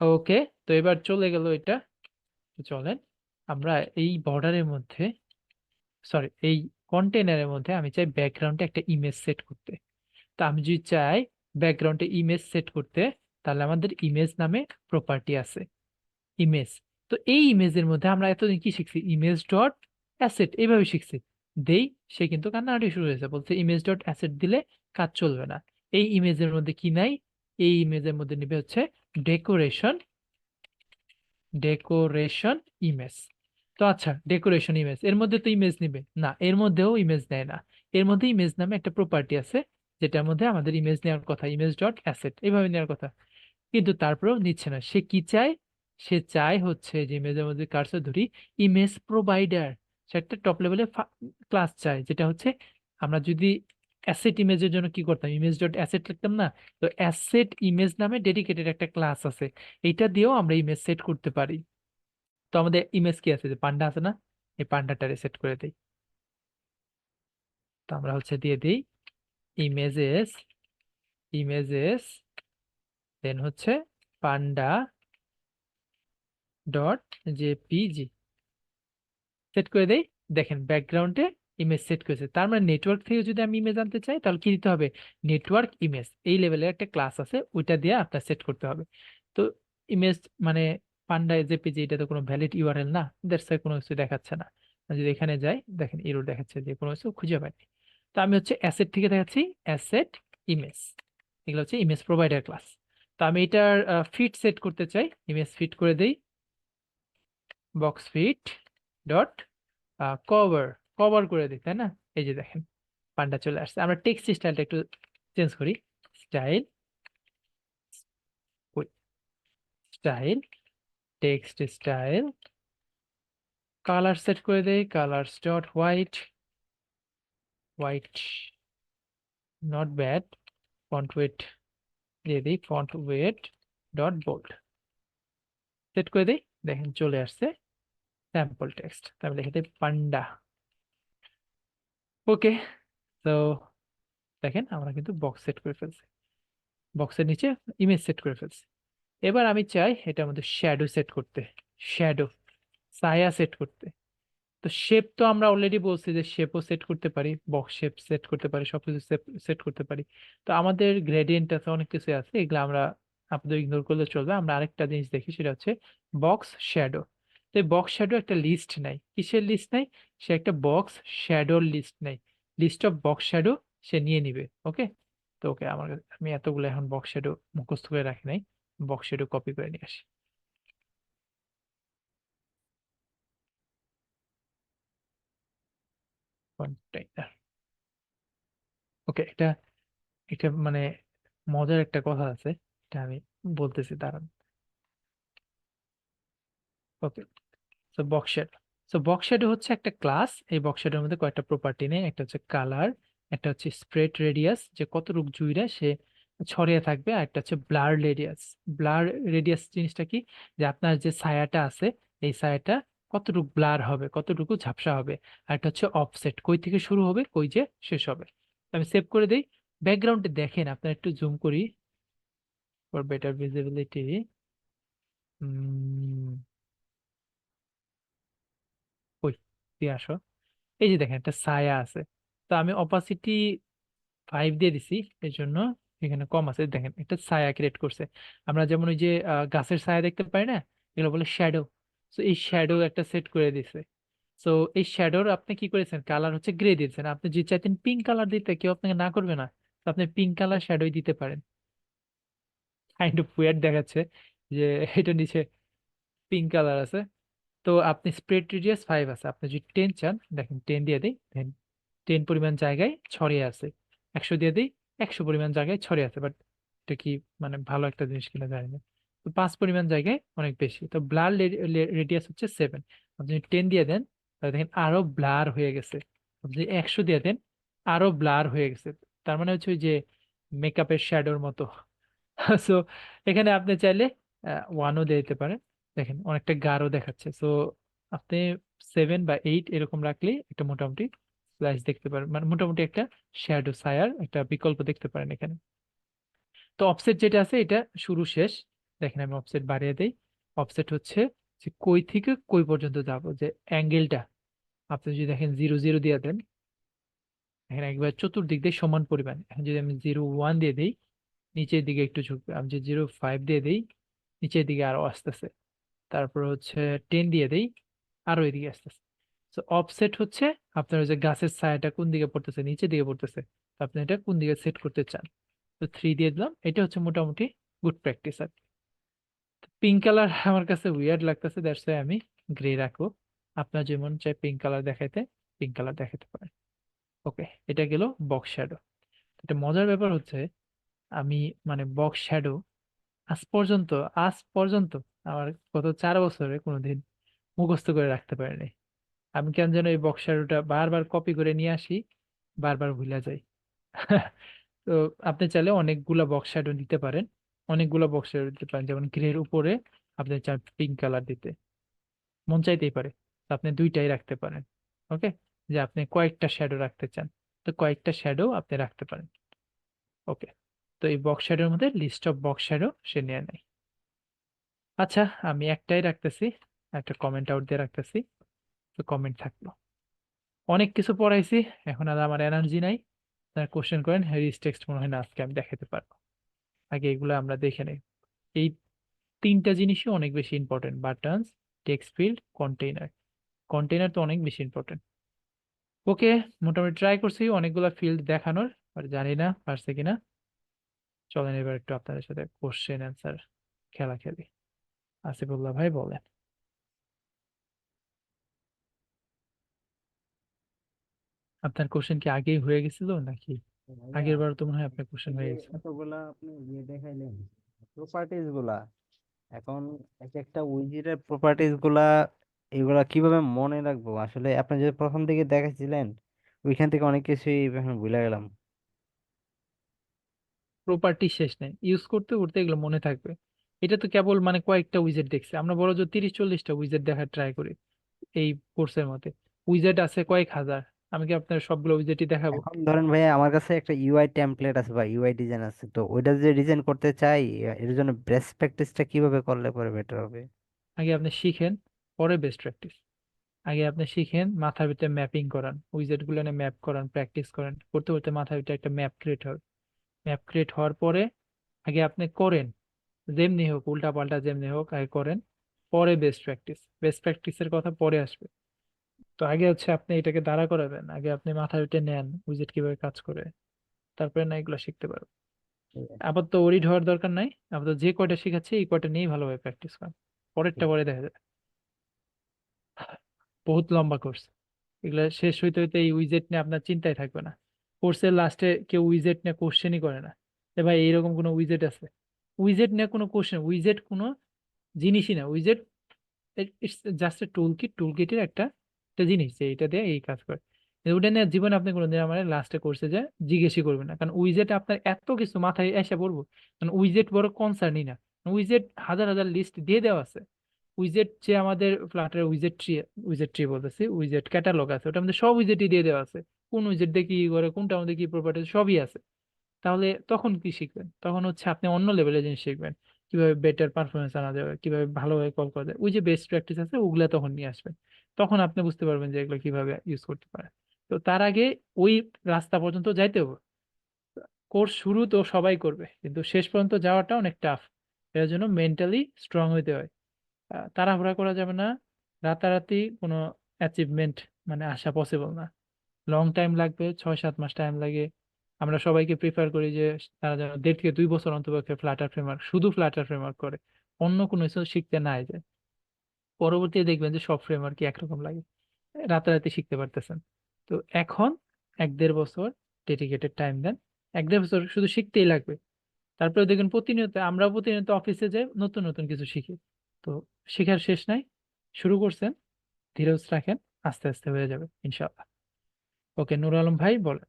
ওকে, তো এবার চলে গেল এটা। তো চলেন আমরা এই বর্ডারের মধ্যে, সরি এই কন্টেনারের মধ্যে আমি চাই ব্যাকগ্রাউন্ডে একটা ইমেজ সেট করতে। তো আমি যদি চাই ব্যাকগ্রাউন্ডে ইমেজ সেট করতে, তাহলে আমাদের ইমেজ নামে প্রপার্টি আছে, ইমেজ। তো এই ইমেজের মধ্যে আমরা এতদিন কি শিখছি, ইমেজ ডট অ্যাসেট এইভাবে শিখছি। দেই, সে কিন্তু কান্নাকাটি শুরু হয়েছে, বলছে ইমেজ ডট অ্যাসেট দিলে কাজ চলবে না। এই ইমেজের মধ্যে কি নাই, এই ইমেজের মধ্যে নিবে হচ্ছে ডেকোরেশন, ডেকোরেশন ইমেজ। তো আচ্ছা, ডেকোরেশন ইমেজ এর মধ্যে তো ইমেজ নিবে না, এর মধ্যেও ইমেজ নেয় না। এর মধ্যে ইমেজ নামে একটা প্রপার্টি আছে, যেটার মধ্যে আমাদের ইমেজ নেওয়ার কথা, ইমেজ ডট অ্যাসেট এইভাবে নেওয়ার কথা, কিন্তু তারপরেও নিচ্ছে না। সে কি চায়, সে চায় হচ্ছে যে ইমেজের মধ্যে কার্সর ধরি, ইমেজ প্রোভাইডার। সে একটা টপ লেভেলের ক্লাস চায়, যেটা হচ্ছে আমরা যদি অ্যাসেট ইমেজের জন্য কি করতাম, ইমেজ ডট অ্যাসেট লিখতাম না, তো অ্যাসেট ইমেজ নামে ডেডিকেটেড একটা ক্লাস আছে, এইটা দিয়েও আমরা ইমেজ সেট করতে পারি। তো আমাদের ইমেজ কি আছে, যে পান্ডা আছে না, এই পান্ডাটারে সেট করে দেই। তো আমরা হচ্ছে দিয়ে দিই ইমেজেস, ইমেজেস, দেন হচ্ছে পান্ডা ডট জেপিজি সেট করে দেই। দেখেন ব্যাকগ্রাউন্ডে ইমেজ সেট করেছে, তার মানে নেটওয়ার্ক থেকে যদি আমি ইমেজ আনতে চাই তাহলে কি দিতে হবে, নেটওয়ার্ক ইমেজ এই লেভেলের একটা ক্লাস আছে, ওইটা দিয়ে আপনার সেট করতে হবে। তো ইমেজ মানে পান্ডা জেপিজি, এটা তো কোনো ভ্যালিড ইউআরএল না, দ্যাটস ওয়াই কোনো কিছু দেখাচ্ছে না। আমি যদি এখানে যাই, দেখেন এরর দেখাচ্ছে যে কোনো কিছু খুঁজে পাইনি। তো আমি হচ্ছে অ্যাসেট থেকে দেখাচ্ছি অ্যাসেট ইমেজ, এগুলো হচ্ছে ইমেজ প্রোভাইডার ক্লাস। তো আমি এটার ফিট সেট করতে চাই, ইমেজ ফিট করে দেই, box fit dot cover, cover করে দিই, তাই না? এই যে দেখেন পান্ডা চলে আসছে। আমরা টেক্সট স্টাইলটা একটু চেঞ্জ করি, style, style, text style, colour set করে দেই, colours dot white, white not bad, font weight দিয়ে দিই font weight dot bold, set করে দিই। দেখেন চলে আসছে স্যাম্পল টেক্সট, তাহলে লিখে দিই পান্ডা। ওকে, তো দেখেন আমরা কিন্তু বক্স সেট করে ফেলছি, বক্সের নিচে ইমেজ সেট করে ফেলছি। এবার আমি চাই এটার মধ্যে শ্যাডো সেট করতে, শ্যাডো, ছায়া সেট করতে। তো শেপ তো আমরা অলরেডি বলছি যে শেপও সেট করতে পারি, বক্স শেপ সেট করতে পারি, সবকিছু সেট করতে পারি। তো আমাদের গ্রেডিয়েন্ট আছে, অনেক কিছু আছে, এগুলো আমরা আপাতত ইগনোর করলে চলবে। আমরা আরেকটা জিনিস দেখি, সেটা হচ্ছে বক্স শ্যাডো। তো বক্স শ্যাডো একটা লিস্ট নাই, কিসের লিস্ট নাই, সে একটা বক্স শ্যাডোর লিস্ট নাই, লিস্ট অফ বক্স শ্যাডো সে নিয়ে নিবে। ওকে, তো ওকে আমি এতগুলো এখন বক্স শ্যাডো মুখস্থ করে রাখি নাই, বক্স শ্যাডো কপি করে নিয়ে আসি। কন্টেইনার, ওকে, এটা এটা মানে মজার একটা কথা আছে, এটা আমি বলতেছি দাঁড়ান। ওকে, তো বক্স শ্যাডো, তো বক্স শ্যাডো হচ্ছে একটা ক্লাস। এই বক্স শ্যাডোর মধ্যে কয়েকটা প্রপার্টি নেই, একটা হচ্ছে কালার, একটা হচ্ছে স্প্রেড রেডিয়াস, যে কতটুকু জুইরা সে ছড়িয়ে থাকবে, আর একটা হচ্ছে ব্লার রেডিয়াস। ব্লার রেডিয়াস জিনিসটা কি, যে আপনার যে ছায়াটা আছে, এই ছায়াটা কতটুকু ব্লার হবে, কতটুকু ঝাপসা হবে। আর একটা হচ্ছে অফসেট, কই থেকে শুরু হবে কই যে শেষ হবে। আমি সেভ করে দিই। ব্যাকগ্রাউন্ডে দেখেন, আপনার একটু জুম করি ফর বেটার ভিজিবিলিটি। ওই দিয়ে আসো, এই যে দেখেন একটা ছায়া আছে। তো আমি অপাসিটি 5 দিয়ে দিছি, এই জন্য এখানে কম আছে। দেখেন একটা ছায়া ক্রিয়েট করছে। আমরা যেমন ওই যে গাছের ছায়া দেখতে পাই না, এগুলো বলে শ্যাডো। তো এই শ্যাডো একটা সেট করে দিছে। তো এই শ্যাডোর আপনি কি করেছেন, কালার হচ্ছে গ্রে দিয়েছেন। আপনি যদি চাইতেন পিঙ্ক কালার দিতে, কেউ আপনাকে না করবে না, তো আপনি পিঙ্ক কালার শ্যাডোই দিতে পারেন। কাইন্ড অফ ওয়ার্ড দেখাচ্ছে যে এটা নিচে পিঙ্ক কালার আছে। তো আপনি স্প্রেড রেডিয়াস 5 আছে, আপনি যদি 10 চান, দেখেন 10 দিয়ে দিই, দেন 10 পরিমাণ জায়গায় ছড়িয়ে আছে। 100 দিয়ে দিই, 100 পরিমাণ জায়গায় ছড়িয়ে আছে। বাট এটা কি মানে ভালো একটা জিনিস কিনা জানি না। তো 5 পরিমাণ জায়গায় অনেক বেশি। তো ব্লার রেডিয়াস হচ্ছে 7, আপনি যদি 10 দিয়ে দেন, তাহলে দেখেন আরো ব্লার হয়ে গেছে। আপনি যদি 100 দিয়ে দেন, আরো ব্লার হয়ে গেছে। তার মানে হচ্ছে ওই যে মেকআপের শ্যাডোর মতো। সো এখানে আপনি চাইলে 1ও দিয়ে দিতে পারেন। দেখেন অনেকটা গাঢ় দেখাচ্ছে। সো আপনি 7 বা 8 এরকম রাখলেই একটা মোটামুটি স্লাইস দেখতে পারেন, মানে মোটামুটি একটা শ্যাডো ছায়ার একটা বিকল্প দেখতে পারেন এখানে। তো অফসেট যেটা আছে এটা শুরু শেষ। দেখেন আমি অফসেট বাড়িয়ে দেই। অফসেট হচ্ছে যে কই থেকে কই পর্যন্ত যাব, যে অ্যাঙ্গেলটা আপনি যদি দেখেন 0 0 দিয়ে দেন, এখানে একবার চতুর্দিক দিয়ে সমান পরিমাণ। এখন যদি আমি 0 1 দিয়ে দিই, নিচের দিকে একটু ঝুঁকবে। আমি যদি 0 5 দিয়ে দিই, নিচের দিকে আরো আসতেছে। তারপর হচ্ছে 10 দিয়ে দেই, আরো এদিকে আসতেছে। তো অফসেট হচ্ছে আপনার ওই যে গাছের ছায়াটা কোন দিকে পড়তেছে, নিচের দিকে পড়তেছে, তো আপনি এটা কোন দিকে সেট করতে চান। তো 3 দিয়ে দিলাম। এটা হচ্ছে মোটামুটি গুড প্র্যাকটিস আর কি। পিঙ্ক কালার আমার কাছে উইয়ার্ড লাগতেছে, দ্যাটস ওয়াই আমি গ্রে রাখবো। আপনার যেমন চাই পিঙ্ক কালার দেখাইতে, পিঙ্ক কালার দেখাতে পারেন। ওকে, এটা গেল বক্স শ্যাডো। এটা মজার ব্যাপার হচ্ছে আমি মানে বক্স শ্যাডো আজ পর্যন্ত আজ পর্যন্ত আমার গত 4 বছরে কোনোদিন মুখস্থ করে রাখতে পারিনি। আমি কেন যেন এই বক্স শ্যাডোটা বারবার কপি করে নিয়ে আসি, বারবার ভুলে যাই। তো আপনি চাইলে অনেকগুলা বক্স শ্যাডো দিতে পারেন, অনেকগুলা বক্স শ্যাডো দিতে পারেন। যেমন গ্রের উপরে আপনি চান পিঙ্ক কালার দিতে, মন চাইতেই পারে, তো আপনি দুইটাই রাখতে পারেন। ওকে, যে আপনি কয়েকটা শ্যাডো রাখতে চান, তো কয়েকটা শ্যাডো আপনি রাখতে পারেন। ওকে, তো এই বক্স শ্যাডোর মধ্যে লিস্ট অফ বক্স শ্যাডো সে নিয়ে নেয়। আচ্ছা, আমি একটাই রাখতেছি, একটা কমেন্ট আউট দিয়ে রাখতেছি। তো কমেন্ট থাকলো, অনেক কিছু পড়াইছি, এখন আর আমার এনার্জি নাই। আপনার কোশ্চেন করেন, রিচ টেক্সট মনে হয় না আজকে আমি দেখাতে পারবো। আগে এগুলো আমরা দেখে নেই। এই তিনটা জিনিসই অনেক বেশি important: buttons, text field, container. Container তো অনেক বেশি ইম্পর্টেন্ট। ওকে, মোটামুটি ট্রাই করছি অনেকগুলো ফিল্ড দেখানোর, আর জানি না পারছে কিনা। চলেন এবার একটু আপনাদের সাথে কোশ্চেন অ্যান্সার খেলা খেলি। আসিফুল্লাহ ভাই বলেন। আপনার কোশ্চেন কি আগেই হয়ে গেছিল নাকি? ভাইয়া, আগের বার তো মনে হয় আপনার কোশ্চেন এই যে হয়ে গেছিল। এতগুলা আপনি দেখাইলেন প্রপার্টিজ গুলা, এখন এক একটা উইজেটের প্রপার্টিজ গুলা এগুলা কিভাবে মনে রাখবো? আসলে আপনি যে প্রথম দিকে দেখাইছিলেন ওইখান থেকে অনেক কিছুই এখন ভুলে গেলাম। প্রপার্টি শেষ নেই, ইউজ করতে করতে এগুলো মনে থাকবে। এটা তো কেবল মানে কয়েকটা উইজেট দেখছি, আমরা বড় জোর 30 40টা উইজেট দেখার ট্রাই করি এই কোর্সের মধ্যে। উইজেট আছে কয়েক হাজার, আমি কি আপনার সবগুলো উইজেটই দেখাবো? এখন ধরেন ভাইয়া, আমার কাছে একটা ইউআই টেমপ্লেট আছে বা ইউআই ডিজাইন আছে, তো ওইটা যে ডিজাইন করতে চাই, এর জন্য বেস্ট প্র্যাকটিসটা কিভাবে করলে পরে বেটার হবে? আগে আপনি শিখেন, পরে বেস্ট প্র্যাকটিস। আগে আপনি শিখেন, মাথার ভিতরে ম্যাপিং করান, উইজেট গুলো ম্যাপ করান, প্র্যাকটিস করেন, করতে করতে মাথার ভিতরে একটা ম্যাপ ক্রিয়েট হবে। ম্যাপ ক্রিয়েট হওয়ার পরে আগে আপনি করেন, যেমনি হোক, উল্টা পাল্টা যেমনি হোক আগে করেন, পরে বেস্ট প্র্যাকটিস। বেস্ট প্র্যাকটিসের কথা পরে আসবে। তো আগে হচ্ছে আপনি এটাকে দাঁড়া করাবেন, আগে আপনি মাথার ভিতরে নেন উইজেট কিভাবে কাজ করে, তারপরে না এগুলো শিখতে পারবেন। ঠিক আছে, আপাতত তো ওরিড হওয়ার দরকার নাই, আপাতত যে কয়টা শিখাচ্ছে এই কয়টা নিয়েই ভালোভাবে প্র্যাকটিস করেন, পরেরটা ঠিক পরে দেখা যাবে। বহুত লম্বা কোর্স, এগুলা শেষ হইতে হইতে এই উইজেট নিয়ে আপনার চিন্তাই থাকবে না। কোর্সের লাস্টে কেউ উইজেট নিয়ে কোশ্চেনই করে না যে ভাই এইরকম কোনো উইজেট আছে। উইজেট নিয়ে কোনো কোশ্চেন, উইজেট কোনো জিনিসই না। উইজেট it's just a tool kit, tool কিটের একটা একটা জিনিস যে এটা দিয়ে এই কাজ করে। কিন্তু ওটা নিয়ে জীবনে আপনি কোনোদিন আমার লাস্টে কোর্সে যায় জিজ্ঞেসই করবেন না, কারণ উইজেট আপনার এত কিছু মাথায় এসে পড়বো। কারণ উইজেট বড় কনসার্নই না, উইজেট হাজার হাজার লিস্ট দিয়ে দেওয়া আছে। উইজেট যে আমাদের ফ্লাটার উইজেট ট্রি, উইজেট ট্রি বলতেছি, উইজেট ক্যাটালগ আছে, ওটা আমাদের সব উইজেটই দিয়ে দেওয়া আছে। কোন উইজেট দিয়ে কি করে, কোনটা আমাদের কি প্রপার্টি, সবই আছে। তাহলে তখন কি শিখবেন? তখন হচ্ছে আপনি অন্য লেভেলের জিনিস শিখবেন, কিভাবে বেটার পারফরমেন্স আনা যাবে, কিভাবে ভালোভাবে কল করা যায়। ওই যে বেস্ট প্র্যাকটিস আছে ওগুলা তখন নিয়ে আসবেন, তখন আপনি বুঝতে পারবেন যে এগুলো কিভাবে ইউজ করতে পারেন। তো তার আগে ওই রাস্তা পর্যন্ত যাইতে হবে। কোর্স শুরু তো সবাই করবে, কিন্তু শেষ পর্যন্ত যাওয়াটা অনেক টাফ। এর জন্য মেন্টালি স্ট্রং হইতে হয়। তাড়াহুড়া করা যাবে না, রাতারাতি কোনো অ্যাচিভমেন্ট মানে আসা পসিবল না। লং টাইম লাগবে, 6 7 মাস টাইম লাগে। আমরা সবাইকে প্রিফার করি যে তারা যেন 1.5 থেকে 2 বছর অন্তপক্ষে ফ্লাটার ফ্রেমওয়ার্ক, শুধু ফ্লাটার ফ্রেমওয়ার্ক করে, অন্য কোনো কিছু শিখতে না যায়। পরবর্তীতে দেখবেন যে সব ফ্রেমওয়ার্কই একরকম লাগে, রাতারাতি শিখতে পারতেছেন। তো এখন 1 1.5 বছর ডেডিকেটেড টাইম দেন, 1 1.5 বছর শুধু শিখতেই লাগবে। তারপরে দেখবেন প্রতিনিয়ত, আমরা প্রতিনিয়ত অফিসে যাই, নতুন নতুন কিছু শিখি। তো শেখার শেষ নাই, শুরু করছেন, ধীরে রাখেন, আস্তে আস্তে হয়ে যাবে ইনশাআল্লাহ। ওকে, নুর আলম ভাই বলেন।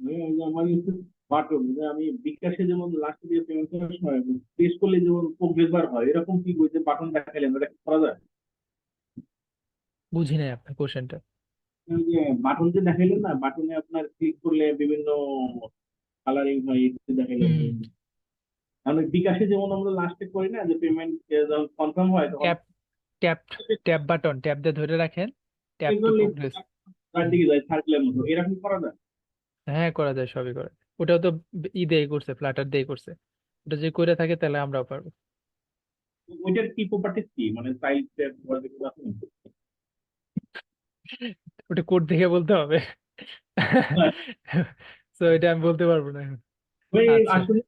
ওই যে আমার হচ্ছে বাটন, যে আমি বিকাশে যেমন লাস্ট দিয়ে পেমেন্ট করার সময় প্রেস করলে যেমন প্রোগ্রেস বার হয়, এরকম কি বইতে বাটন দেখাইলেন ওটা কি করা যায়? বুঝি নাই আপনার কোশ্চেনটা। ওই যে বাটন যে দেখাইলেন না, বাটনে আপনার ক্লিক করলে বিভিন্ন কালারিং হয় একটু দেখাইলাম। হুম। আমরা বিকাশে যেমন আমরা লাস্টে করি না, যে পেমেন্ট যখন কনফার্ম হয় তখন tap tap tap button tap দিয়ে ধরে রাখেন, ট্যাপ টু করলে প্রোগ্রেস। তার দিকে যায় সার্কেলের মতো, এরকম করা যায়। হ্যাঁ, করা যায়, সবই করা যায়। ওটাও তো ই দিয়ে করছে, ফ্লাটার দিয়ে করছে। ওটা যদি করে থাকে তাহলে আমরাও পারবো। ওইটার কি প্রপার্টিস কি, মানে সাইজ ট্যাপ যেগুলো আছে? ওটা কোড দেখে বলতে হবে। তো এটা আমি বলতে পারবো না এখন। ওই আচ্ছা। আসলে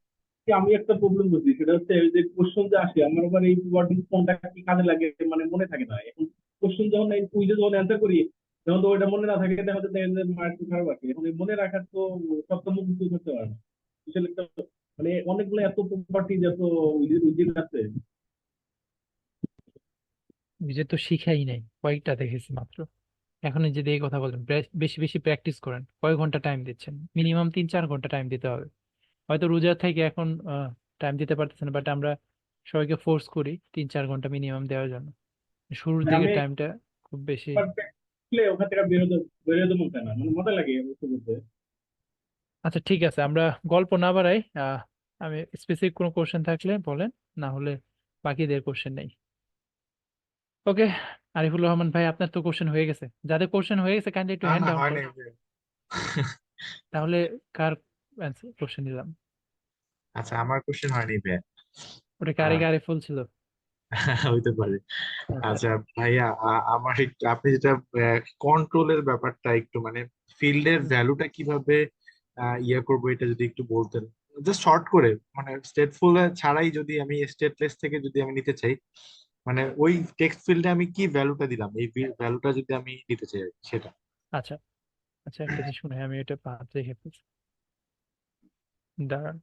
কি আমি একটা প্রবলেম বুঝি, সেটা হচ্ছে ওই যে কোশ্চেন যে আসে আমার আবার এই ওয়ার্ডিং কোনটা কি কাজে লাগে মানে মনে থাকে না। এখন কোশ্চেন যখন এই কুইজে যখন অ্যান্সার করি তখন তো ওইটা মনে না থাকে, দেখা যাচ্ছে দেখেন যে মার্ক খারাপ আছে। এখন এই মনে রাখার তো সব তো মুখস্থ করতে পারে না আসলে তো, মানে অনেকগুলো এত প্রপার্টি এত উইজিট আছে। নিজে তো শিখাই নাই, কয়েকটা দেখেছি মাত্র। এখন এই যে দিয়ে কথা বলেন, বেশি বেশি প্র্যাকটিস করেন। কয় ঘন্টা টাইম দিচ্ছেন? মিনিমাম 3-4 ঘন্টা টাইম দিতে হবে। হয়তো রোজা থেকে এখন টাইম দিতে পারতেছেন, বাট আমরা সবাইকে ফোর্স করি 3-4 ঘন্টা মিনিমাম দেওয়ার জন্য। শুরুর মানে দিকে আমি টাইমটা খুব বেশি। ওখান থেকে বেরোতে মন চায় না, মানে মজা লাগে বুঝতে বুঝতে। আচ্ছা, ঠিক আছে, আমরা গল্প না বাড়াই। আমি স্পেসিফিক কোনো কোশ্চেন থাকলে বলেন, না হলে বাকিদের কোশ্চেন নেই। ওকে, আরিফুল রহমান ভাই, আপনার তো কোশ্চেন হয়ে গেছে। যাদের কোশ্চেন হয়ে গেছে কাইন্ডলি একটু না হ্যান্ড না ডাউন হয় করুন। নাই ভাইয়া। তাহলে কার কোশ্চেন নিলাম? আচ্ছা আমার কোশ্চেন হয়নি ভাইয়া। ওটা কি আরেক আরিফুল ছিল? হইতে পারে। আচ্ছা। আচ্ছা ভাইয়া, আমার একটু আপনি যেটা কন্ট্রোলের ব্যাপারটা একটু মানে ফিল্ডের হুম। ভ্যালুটা কিভাবে ইয়ে করবো এটা যদি একটু বলতেন, জাস্ট শর্ট করে, মানে স্টেটফুল ছাড়াই যদি আমি স্টেটলেস থেকে যদি আমি নিতে চাই, মানে ওই টেক্সট ফিল্ডে আমি কি ভ্যালুটা দিলাম, এই ভ্যালুটা যদি আমি দিতে চাই সেটা। আচ্ছা। আচ্ছা, একটা জিনিস মনে হয় আমি এটা বাদ রেখে ফেলছি। দাঁড়ান।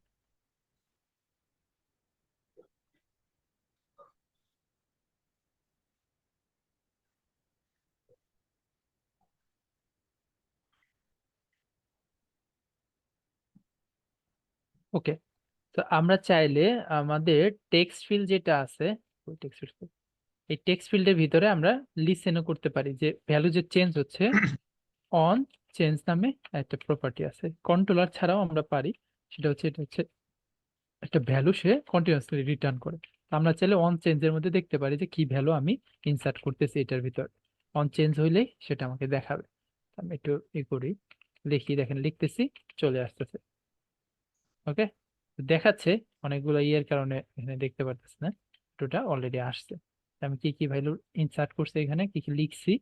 ওকে, তো আমরা চাইলে আমাদের টেক্সট ফিল্ড যেটা আছে, ওই টেক্সট ফিল্ড, এই টেক্সট ফিল্ডের ভিতরে আমরা লিসেনও করতে পারি যে ভ্যালু যে চেঞ্জ হচ্ছে। অন চেঞ্জ নামে একটা প্রপার্টি আছে, কন্ট্রোলার ছাড়াও আমরা পারি। সেটা হচ্ছে, এটা হচ্ছে একটা ভ্যালু সে কন্টিনিউয়াসলি রিটার্ন করে। তো আমরা চাইলে অন চেঞ্জের মধ্যে দেখতে পারি যে কি ভ্যালু আমি ইনসার্ট করতেছি এটার ভিতর। অন চেঞ্জ হইলেই সেটা আমাকে দেখাবে। আমি একটু ই করি, লিখি, দেখেন লিখতেছি, চলে আসতেছে। ওকে, দেখাচ্ছে অনেকগুলো ইয়ের কারণে এখানে দেখতে পারতেছি না। ওটা অলরেডি আসছে। তো আমি কি কি ভ্যালু ইনসার্ট করছি, এখানে কি কি লিখছি,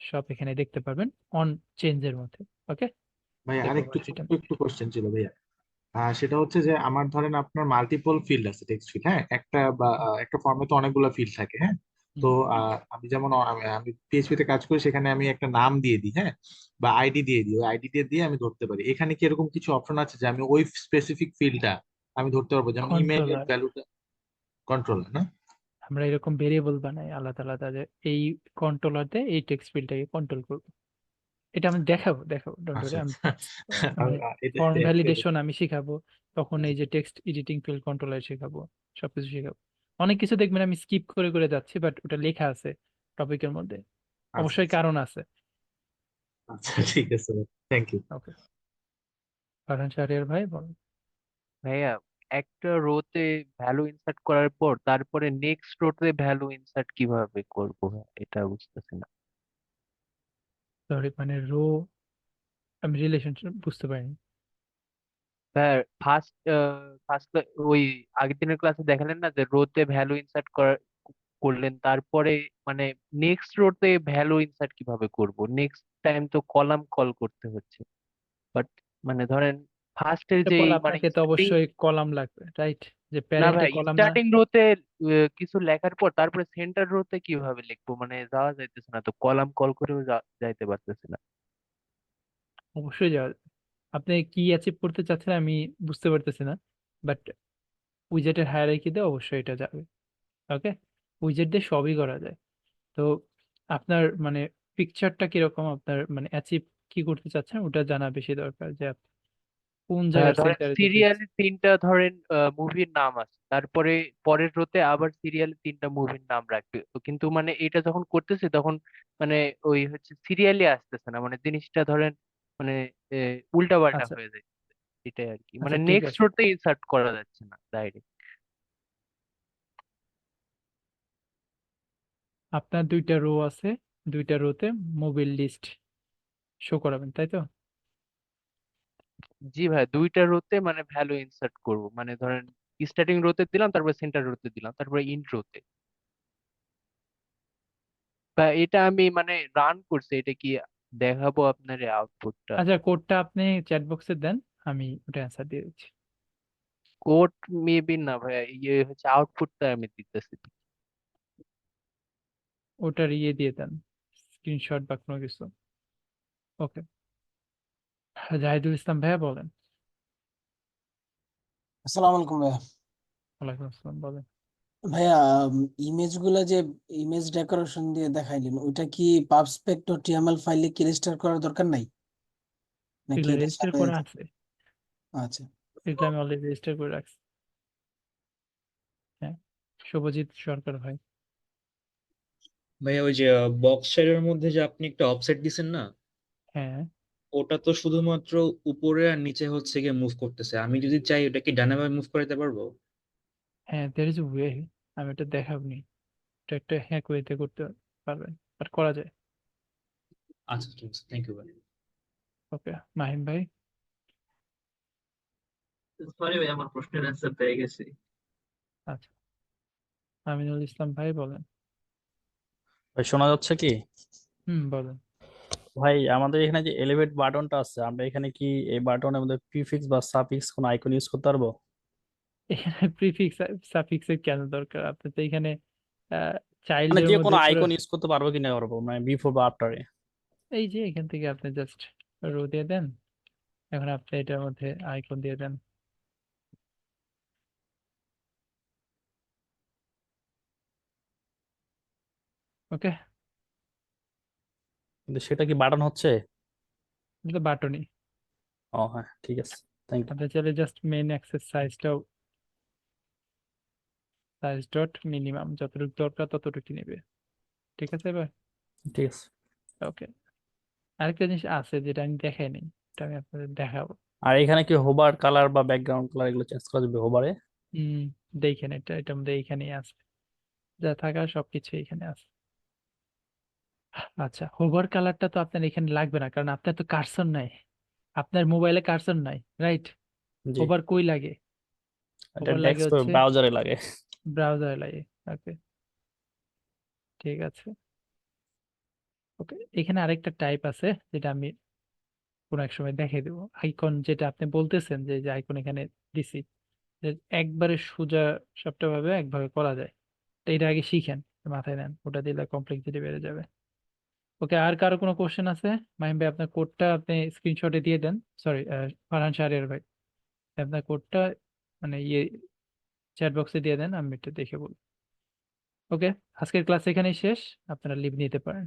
সব এখানে দেখতে পারবেন অন চেঞ্জের মধ্যে। ওকে, ভাইয়া দেখো আরেকটু এটা। ছোট্ট একটু কোশ্চেন ছিল ভাইয়া। সেটা হচ্ছে যে আমার ধরেন আপনার মাল্টিপল ফিল্ড আছে, টেক্সট ফিল্ড, হ্যাঁ, একটা বা একটা ফর্মে তো অনেকগুলো ফিল্ড থাকে, হ্যাঁ। তো আমি যেমন আমি পিএইচপি তে কাজ করি, সেখানে আমি একটা নাম দিয়ে দিই, হ্যাঁ, বা আইডি দিয়ে দিই, ওই আইডি দিয়ে আমি ধরতে পারি। এখানে কি এরকম কিছু অপশন আছে যে আমি ওই স্পেসিফিক ফিল্ডটা আমি ধরতে পারবো, যেমন ইমেইলের কন্ট্রোলার, ভ্যালুটা? কন্ট্রোল না? আমরা এরকম ভেরিয়েবল বানাই আলাদা আলাদা, যে এই কন্ট্রোলারতে এই টেক্সট ফিল্ডটাকে কন্ট্রোল করবো। এটা আমি দেখাবো, দেখাবো, ডোন্ট ওয়ারি। আচ্ছা আমি আচ্ছা। মানে এটা ফর্ম এটা- এটা- ভ্যালিডেশন আমি শিখাবো, তখন এই যে টেক্সট এডিটিং ফিল্ড কন্ট্রোলার শেখাবো, সবকিছু শেখাবো। অনেক কিছু দেখবেন আমি স্কিপ করে করে যাচ্ছি, বাট ওটা লেখা আছে টপিকের মধ্যে, আচ্ছা অবশ্যই আচ্ছা কারণ আছে। আচ্ছা, ঠিক আছে, থ্যাংক ইউ। ওকে, ফারহান শাহরিয়ার ভাই বলুন। ভাইয়া, একটা রোতে ভ্যালু ইনসার্ট করার পর তারপরে নেক্সট রোতে ভ্যালু ইনসার্ট কিভাবে করব, এটা বুঝতেছি না। সরি, মানে রো, আমি রিলেশনশিপ বুঝতে পারিনি। স্যার, ফার্স্ট ফার্স্ট ওই আগের দিনের ক্লাসে দেখালেন না যে রোতে ভ্যালু ইনসার্ট করলেন, তারপরে মানে নেক্সট রোতে ভ্যালু ইনসার্ট কিভাবে করব? নেক্সট টাইম তো কলাম কল করতে হচ্ছে, বাট মানে ধরেন ফার্স্টের তারপর যেই মানে আপনাকে তো স্টার্টিং, অবশ্যই কলাম লাগবে, রাইট? যে না প্যারেন্টে ভাই, কলাম না। স্টার্টিং রোতে কিছু লেখার পর তারপরে সেন্টার রোতে কিভাবে লিখবো? মানে যাওয়া যাইতেছে না তো, কলাম কল করেও যাইতে পারতেছি না। অবশ্যই যাওয়া যাবে। আপনি কি অ্যাচিভ করতে চাচ্ছেন আমি বুঝতে পারতেছি না, বাট উইজেটের হায়ারার্কিতে অবশ্যই এটা যাবে। ওকে, উইজেট দিয়ে সবই করা যায়। তো আপনার মানে পিকচারটা কিরকম, আপনার মানে অ্যাচিভ কি করতে চাচ্ছেন ওটা জানা বেশি দরকার, যে আপনি কোন জায়গার ধরেন সেন্টারে যেতে চাচ্ছেন। সিরিয়ালে তিনটা ধরেন মুভির নাম আছে, তারপরে পরের রোতে আবার সিরিয়ালে তিনটা মুভির নাম রাখবে তো, কিন্তু মানে এটা যখন করতেছে তখন মানে ওই হচ্ছে সিরিয়ালি আসতেছে না, মানে জিনিসটা ধরেন মানে উল্টা পাল্টা আচ্ছা, হয়ে যায়। এটাই আর কি, আচ্ছা মানে ঠিক নেক্সট আছে, রোতে ইনসার্ট করা যাচ্ছে না ডাইরেক্ট। আপনার দুইটা রো আছে, দুইটা রোতে মোবিল লিস্ট শো করাবেন তাই তো? জি ভাই, দুইটা রোতে মানে ভ্যালু ইনসার্ট করব, মানে ধরেন স্টার্টিং রোতে দিলাম, তারপর সেন্টার রোতে দিলাম, তারপরে ইন্ট রোতে। বা এটা আমি মানে রান করছি, এটা কি দেখাবো আপনার আউটপুটটা? আচ্ছা কোডটা আপনি চ্যাট বক্সে দেন, আমি ওটা অ্যান্সার দিয়ে দিচ্ছি। কোড মেবি না ভাই, ইয়ে হচ্ছে আউটপুটটা আমি দিতেছি। ওটার ইয়ে দিয়ে দেন, স্ক্রিনশট বা কোনো কিছু। ওকে, জাহিদুল ইসলাম ভাইয়া বলেন। আসসালামু আলাইকুম ভাইয়া। ওয়ালাইকুম আসসালাম, বলেন। ভাইয়া, ইমেজ গুলা যে ইমেজ ডেকোরেশন দিয়ে দেখাইলেন, ওইটা কি পাবস্পেক ডট টিএমএল ফাইলে কি রেজিস্টার করার দরকার নাই, নাকি এগুলো এটা রেজিস্টার সাথে? করা আছে, আচ্ছা। এগুলো আমি অলরেডি রেজিস্টার করে রাখছি। হ্যাঁ, শুভজিৎ সরকার ভাই। ভাইয়া ওই যে বক্স সাইডের মধ্যে যে আপনি একটা অফসেট দিছেন না, হ্যাঁ ওটা তো শুধুমাত্র উপরে আর নিচে হচ্ছে গিয়ে মুভ করতেছে, আমি যদি চাই ওটা কি ডানে বামে মুভ করাতে পারবো? হ্যাঁ, দের ইজ ওয়ে, আমি এটা দেখাবনি, এটা একটা হ্যাক ওয়েতে করতে পারবেন, বাট করা যায়। আচ্ছা ঠিক আছে, থ্যাংক ইউ ভাই। ওকে, মাহিম ভাই। সরি ভাই, আমার প্রশ্নের অ্যান্সার পেয়ে গেছি। আচ্ছা, আমিনুল ইসলাম ভাই বলেন। ভাই শোনা যাচ্ছে কি? বলেন। ভাই আমাদের এখানে যে এলিভেট বাটনটা আছে, আমরা এখানে কি এই বাটনের মধ্যে প্রিফিক্স বা সাফিক্স কোনো আইকন ইউজ করতে পারবো? এখানে প্রিফিক্স সাফিক্সের কেন দরকার? আপনি তো এখানে মানে চাইল্ডের যে কোনো মধ্যে পুরো, আইকন ইউজ করতে পারবো কিনা পারবো, মানে বিফোর বা আফটারে? এই যে এখান থেকে আপনি জাস্ট রো দিয়ে দেন, এখন আপনি এটার মধ্যে আইকন দিয়ে দেন। ওকে, কিন্তু সেটা কি বাটন হচ্ছে? এটা বাটনই। ও হ্যাঁ, ঠিক আছে, থ্যাংক ইউ। আপনি চাইলে জাস্ট মেইন অ্যাক্সেস সাইজটাও, সাইজ ডট মিনিমাম যতটুকু দরকার ততটুকু নেবে। ঠিক আছে এবার? ঠিক আছে। ওকে, আরেকটা জিনিস আছে যেটা আমি দেখাইনি, এটা আমি আপনাদের দেখাবো। আর এখানে কি হোভার কালার বা ব্যাকগ্রাউন্ড কালার এগুলো চেঞ্জ করা যাবে হোভারে? হম, দেখেন এটা, এটার মধ্যে এইখানেই আছে, যা থাকার সবকিছু এখানে আছে। আচ্ছা, হোভার কালারটা তো আপনার এখানে লাগবে না, কারণ আপনার তো কার্সর নাই, আপনার মোবাইলে কার্সর নাই, রাইট? জি, হোভার কই লাগে? এটা হোভার লাগে ডেস্কটপ হচ্ছে ব্রাউজারে লাগে। ব্রাউজারে লাগে। ওকে, ঠিক আছে। ওকে, এখানে আরেকটা টাইপ আছে যেটা আমি কোনো এক সময় দেখিয়ে দেবো, আইকন যেটা আপনি বলতেছেন যে আইকন এখানে দিছি, যে একবারে সোজা সবটা ভাবে একভাবে করা যায়, তো এটা আগে শিখেন, মাথায় নেন, ওটা দিলে কমপ্লেক্সিটি বেড়ে যাবে। ওকে, আর কারো কোনো কোশ্চেন আছে? মাহিম ভাই আপনার কোডটা আপনি স্ক্রিনশটে দিয়ে দেন, সরি ফারহান শাহরিয়ার ভাই, আপনার কোডটা মানে ইয়ে চ্যাট বক্সে দিয়ে দেন, আমি একটু দেখে বলবো। ওকে, আজকের ক্লাস এখানেই শেষ, আপনারা লিভ নিতে পারেন।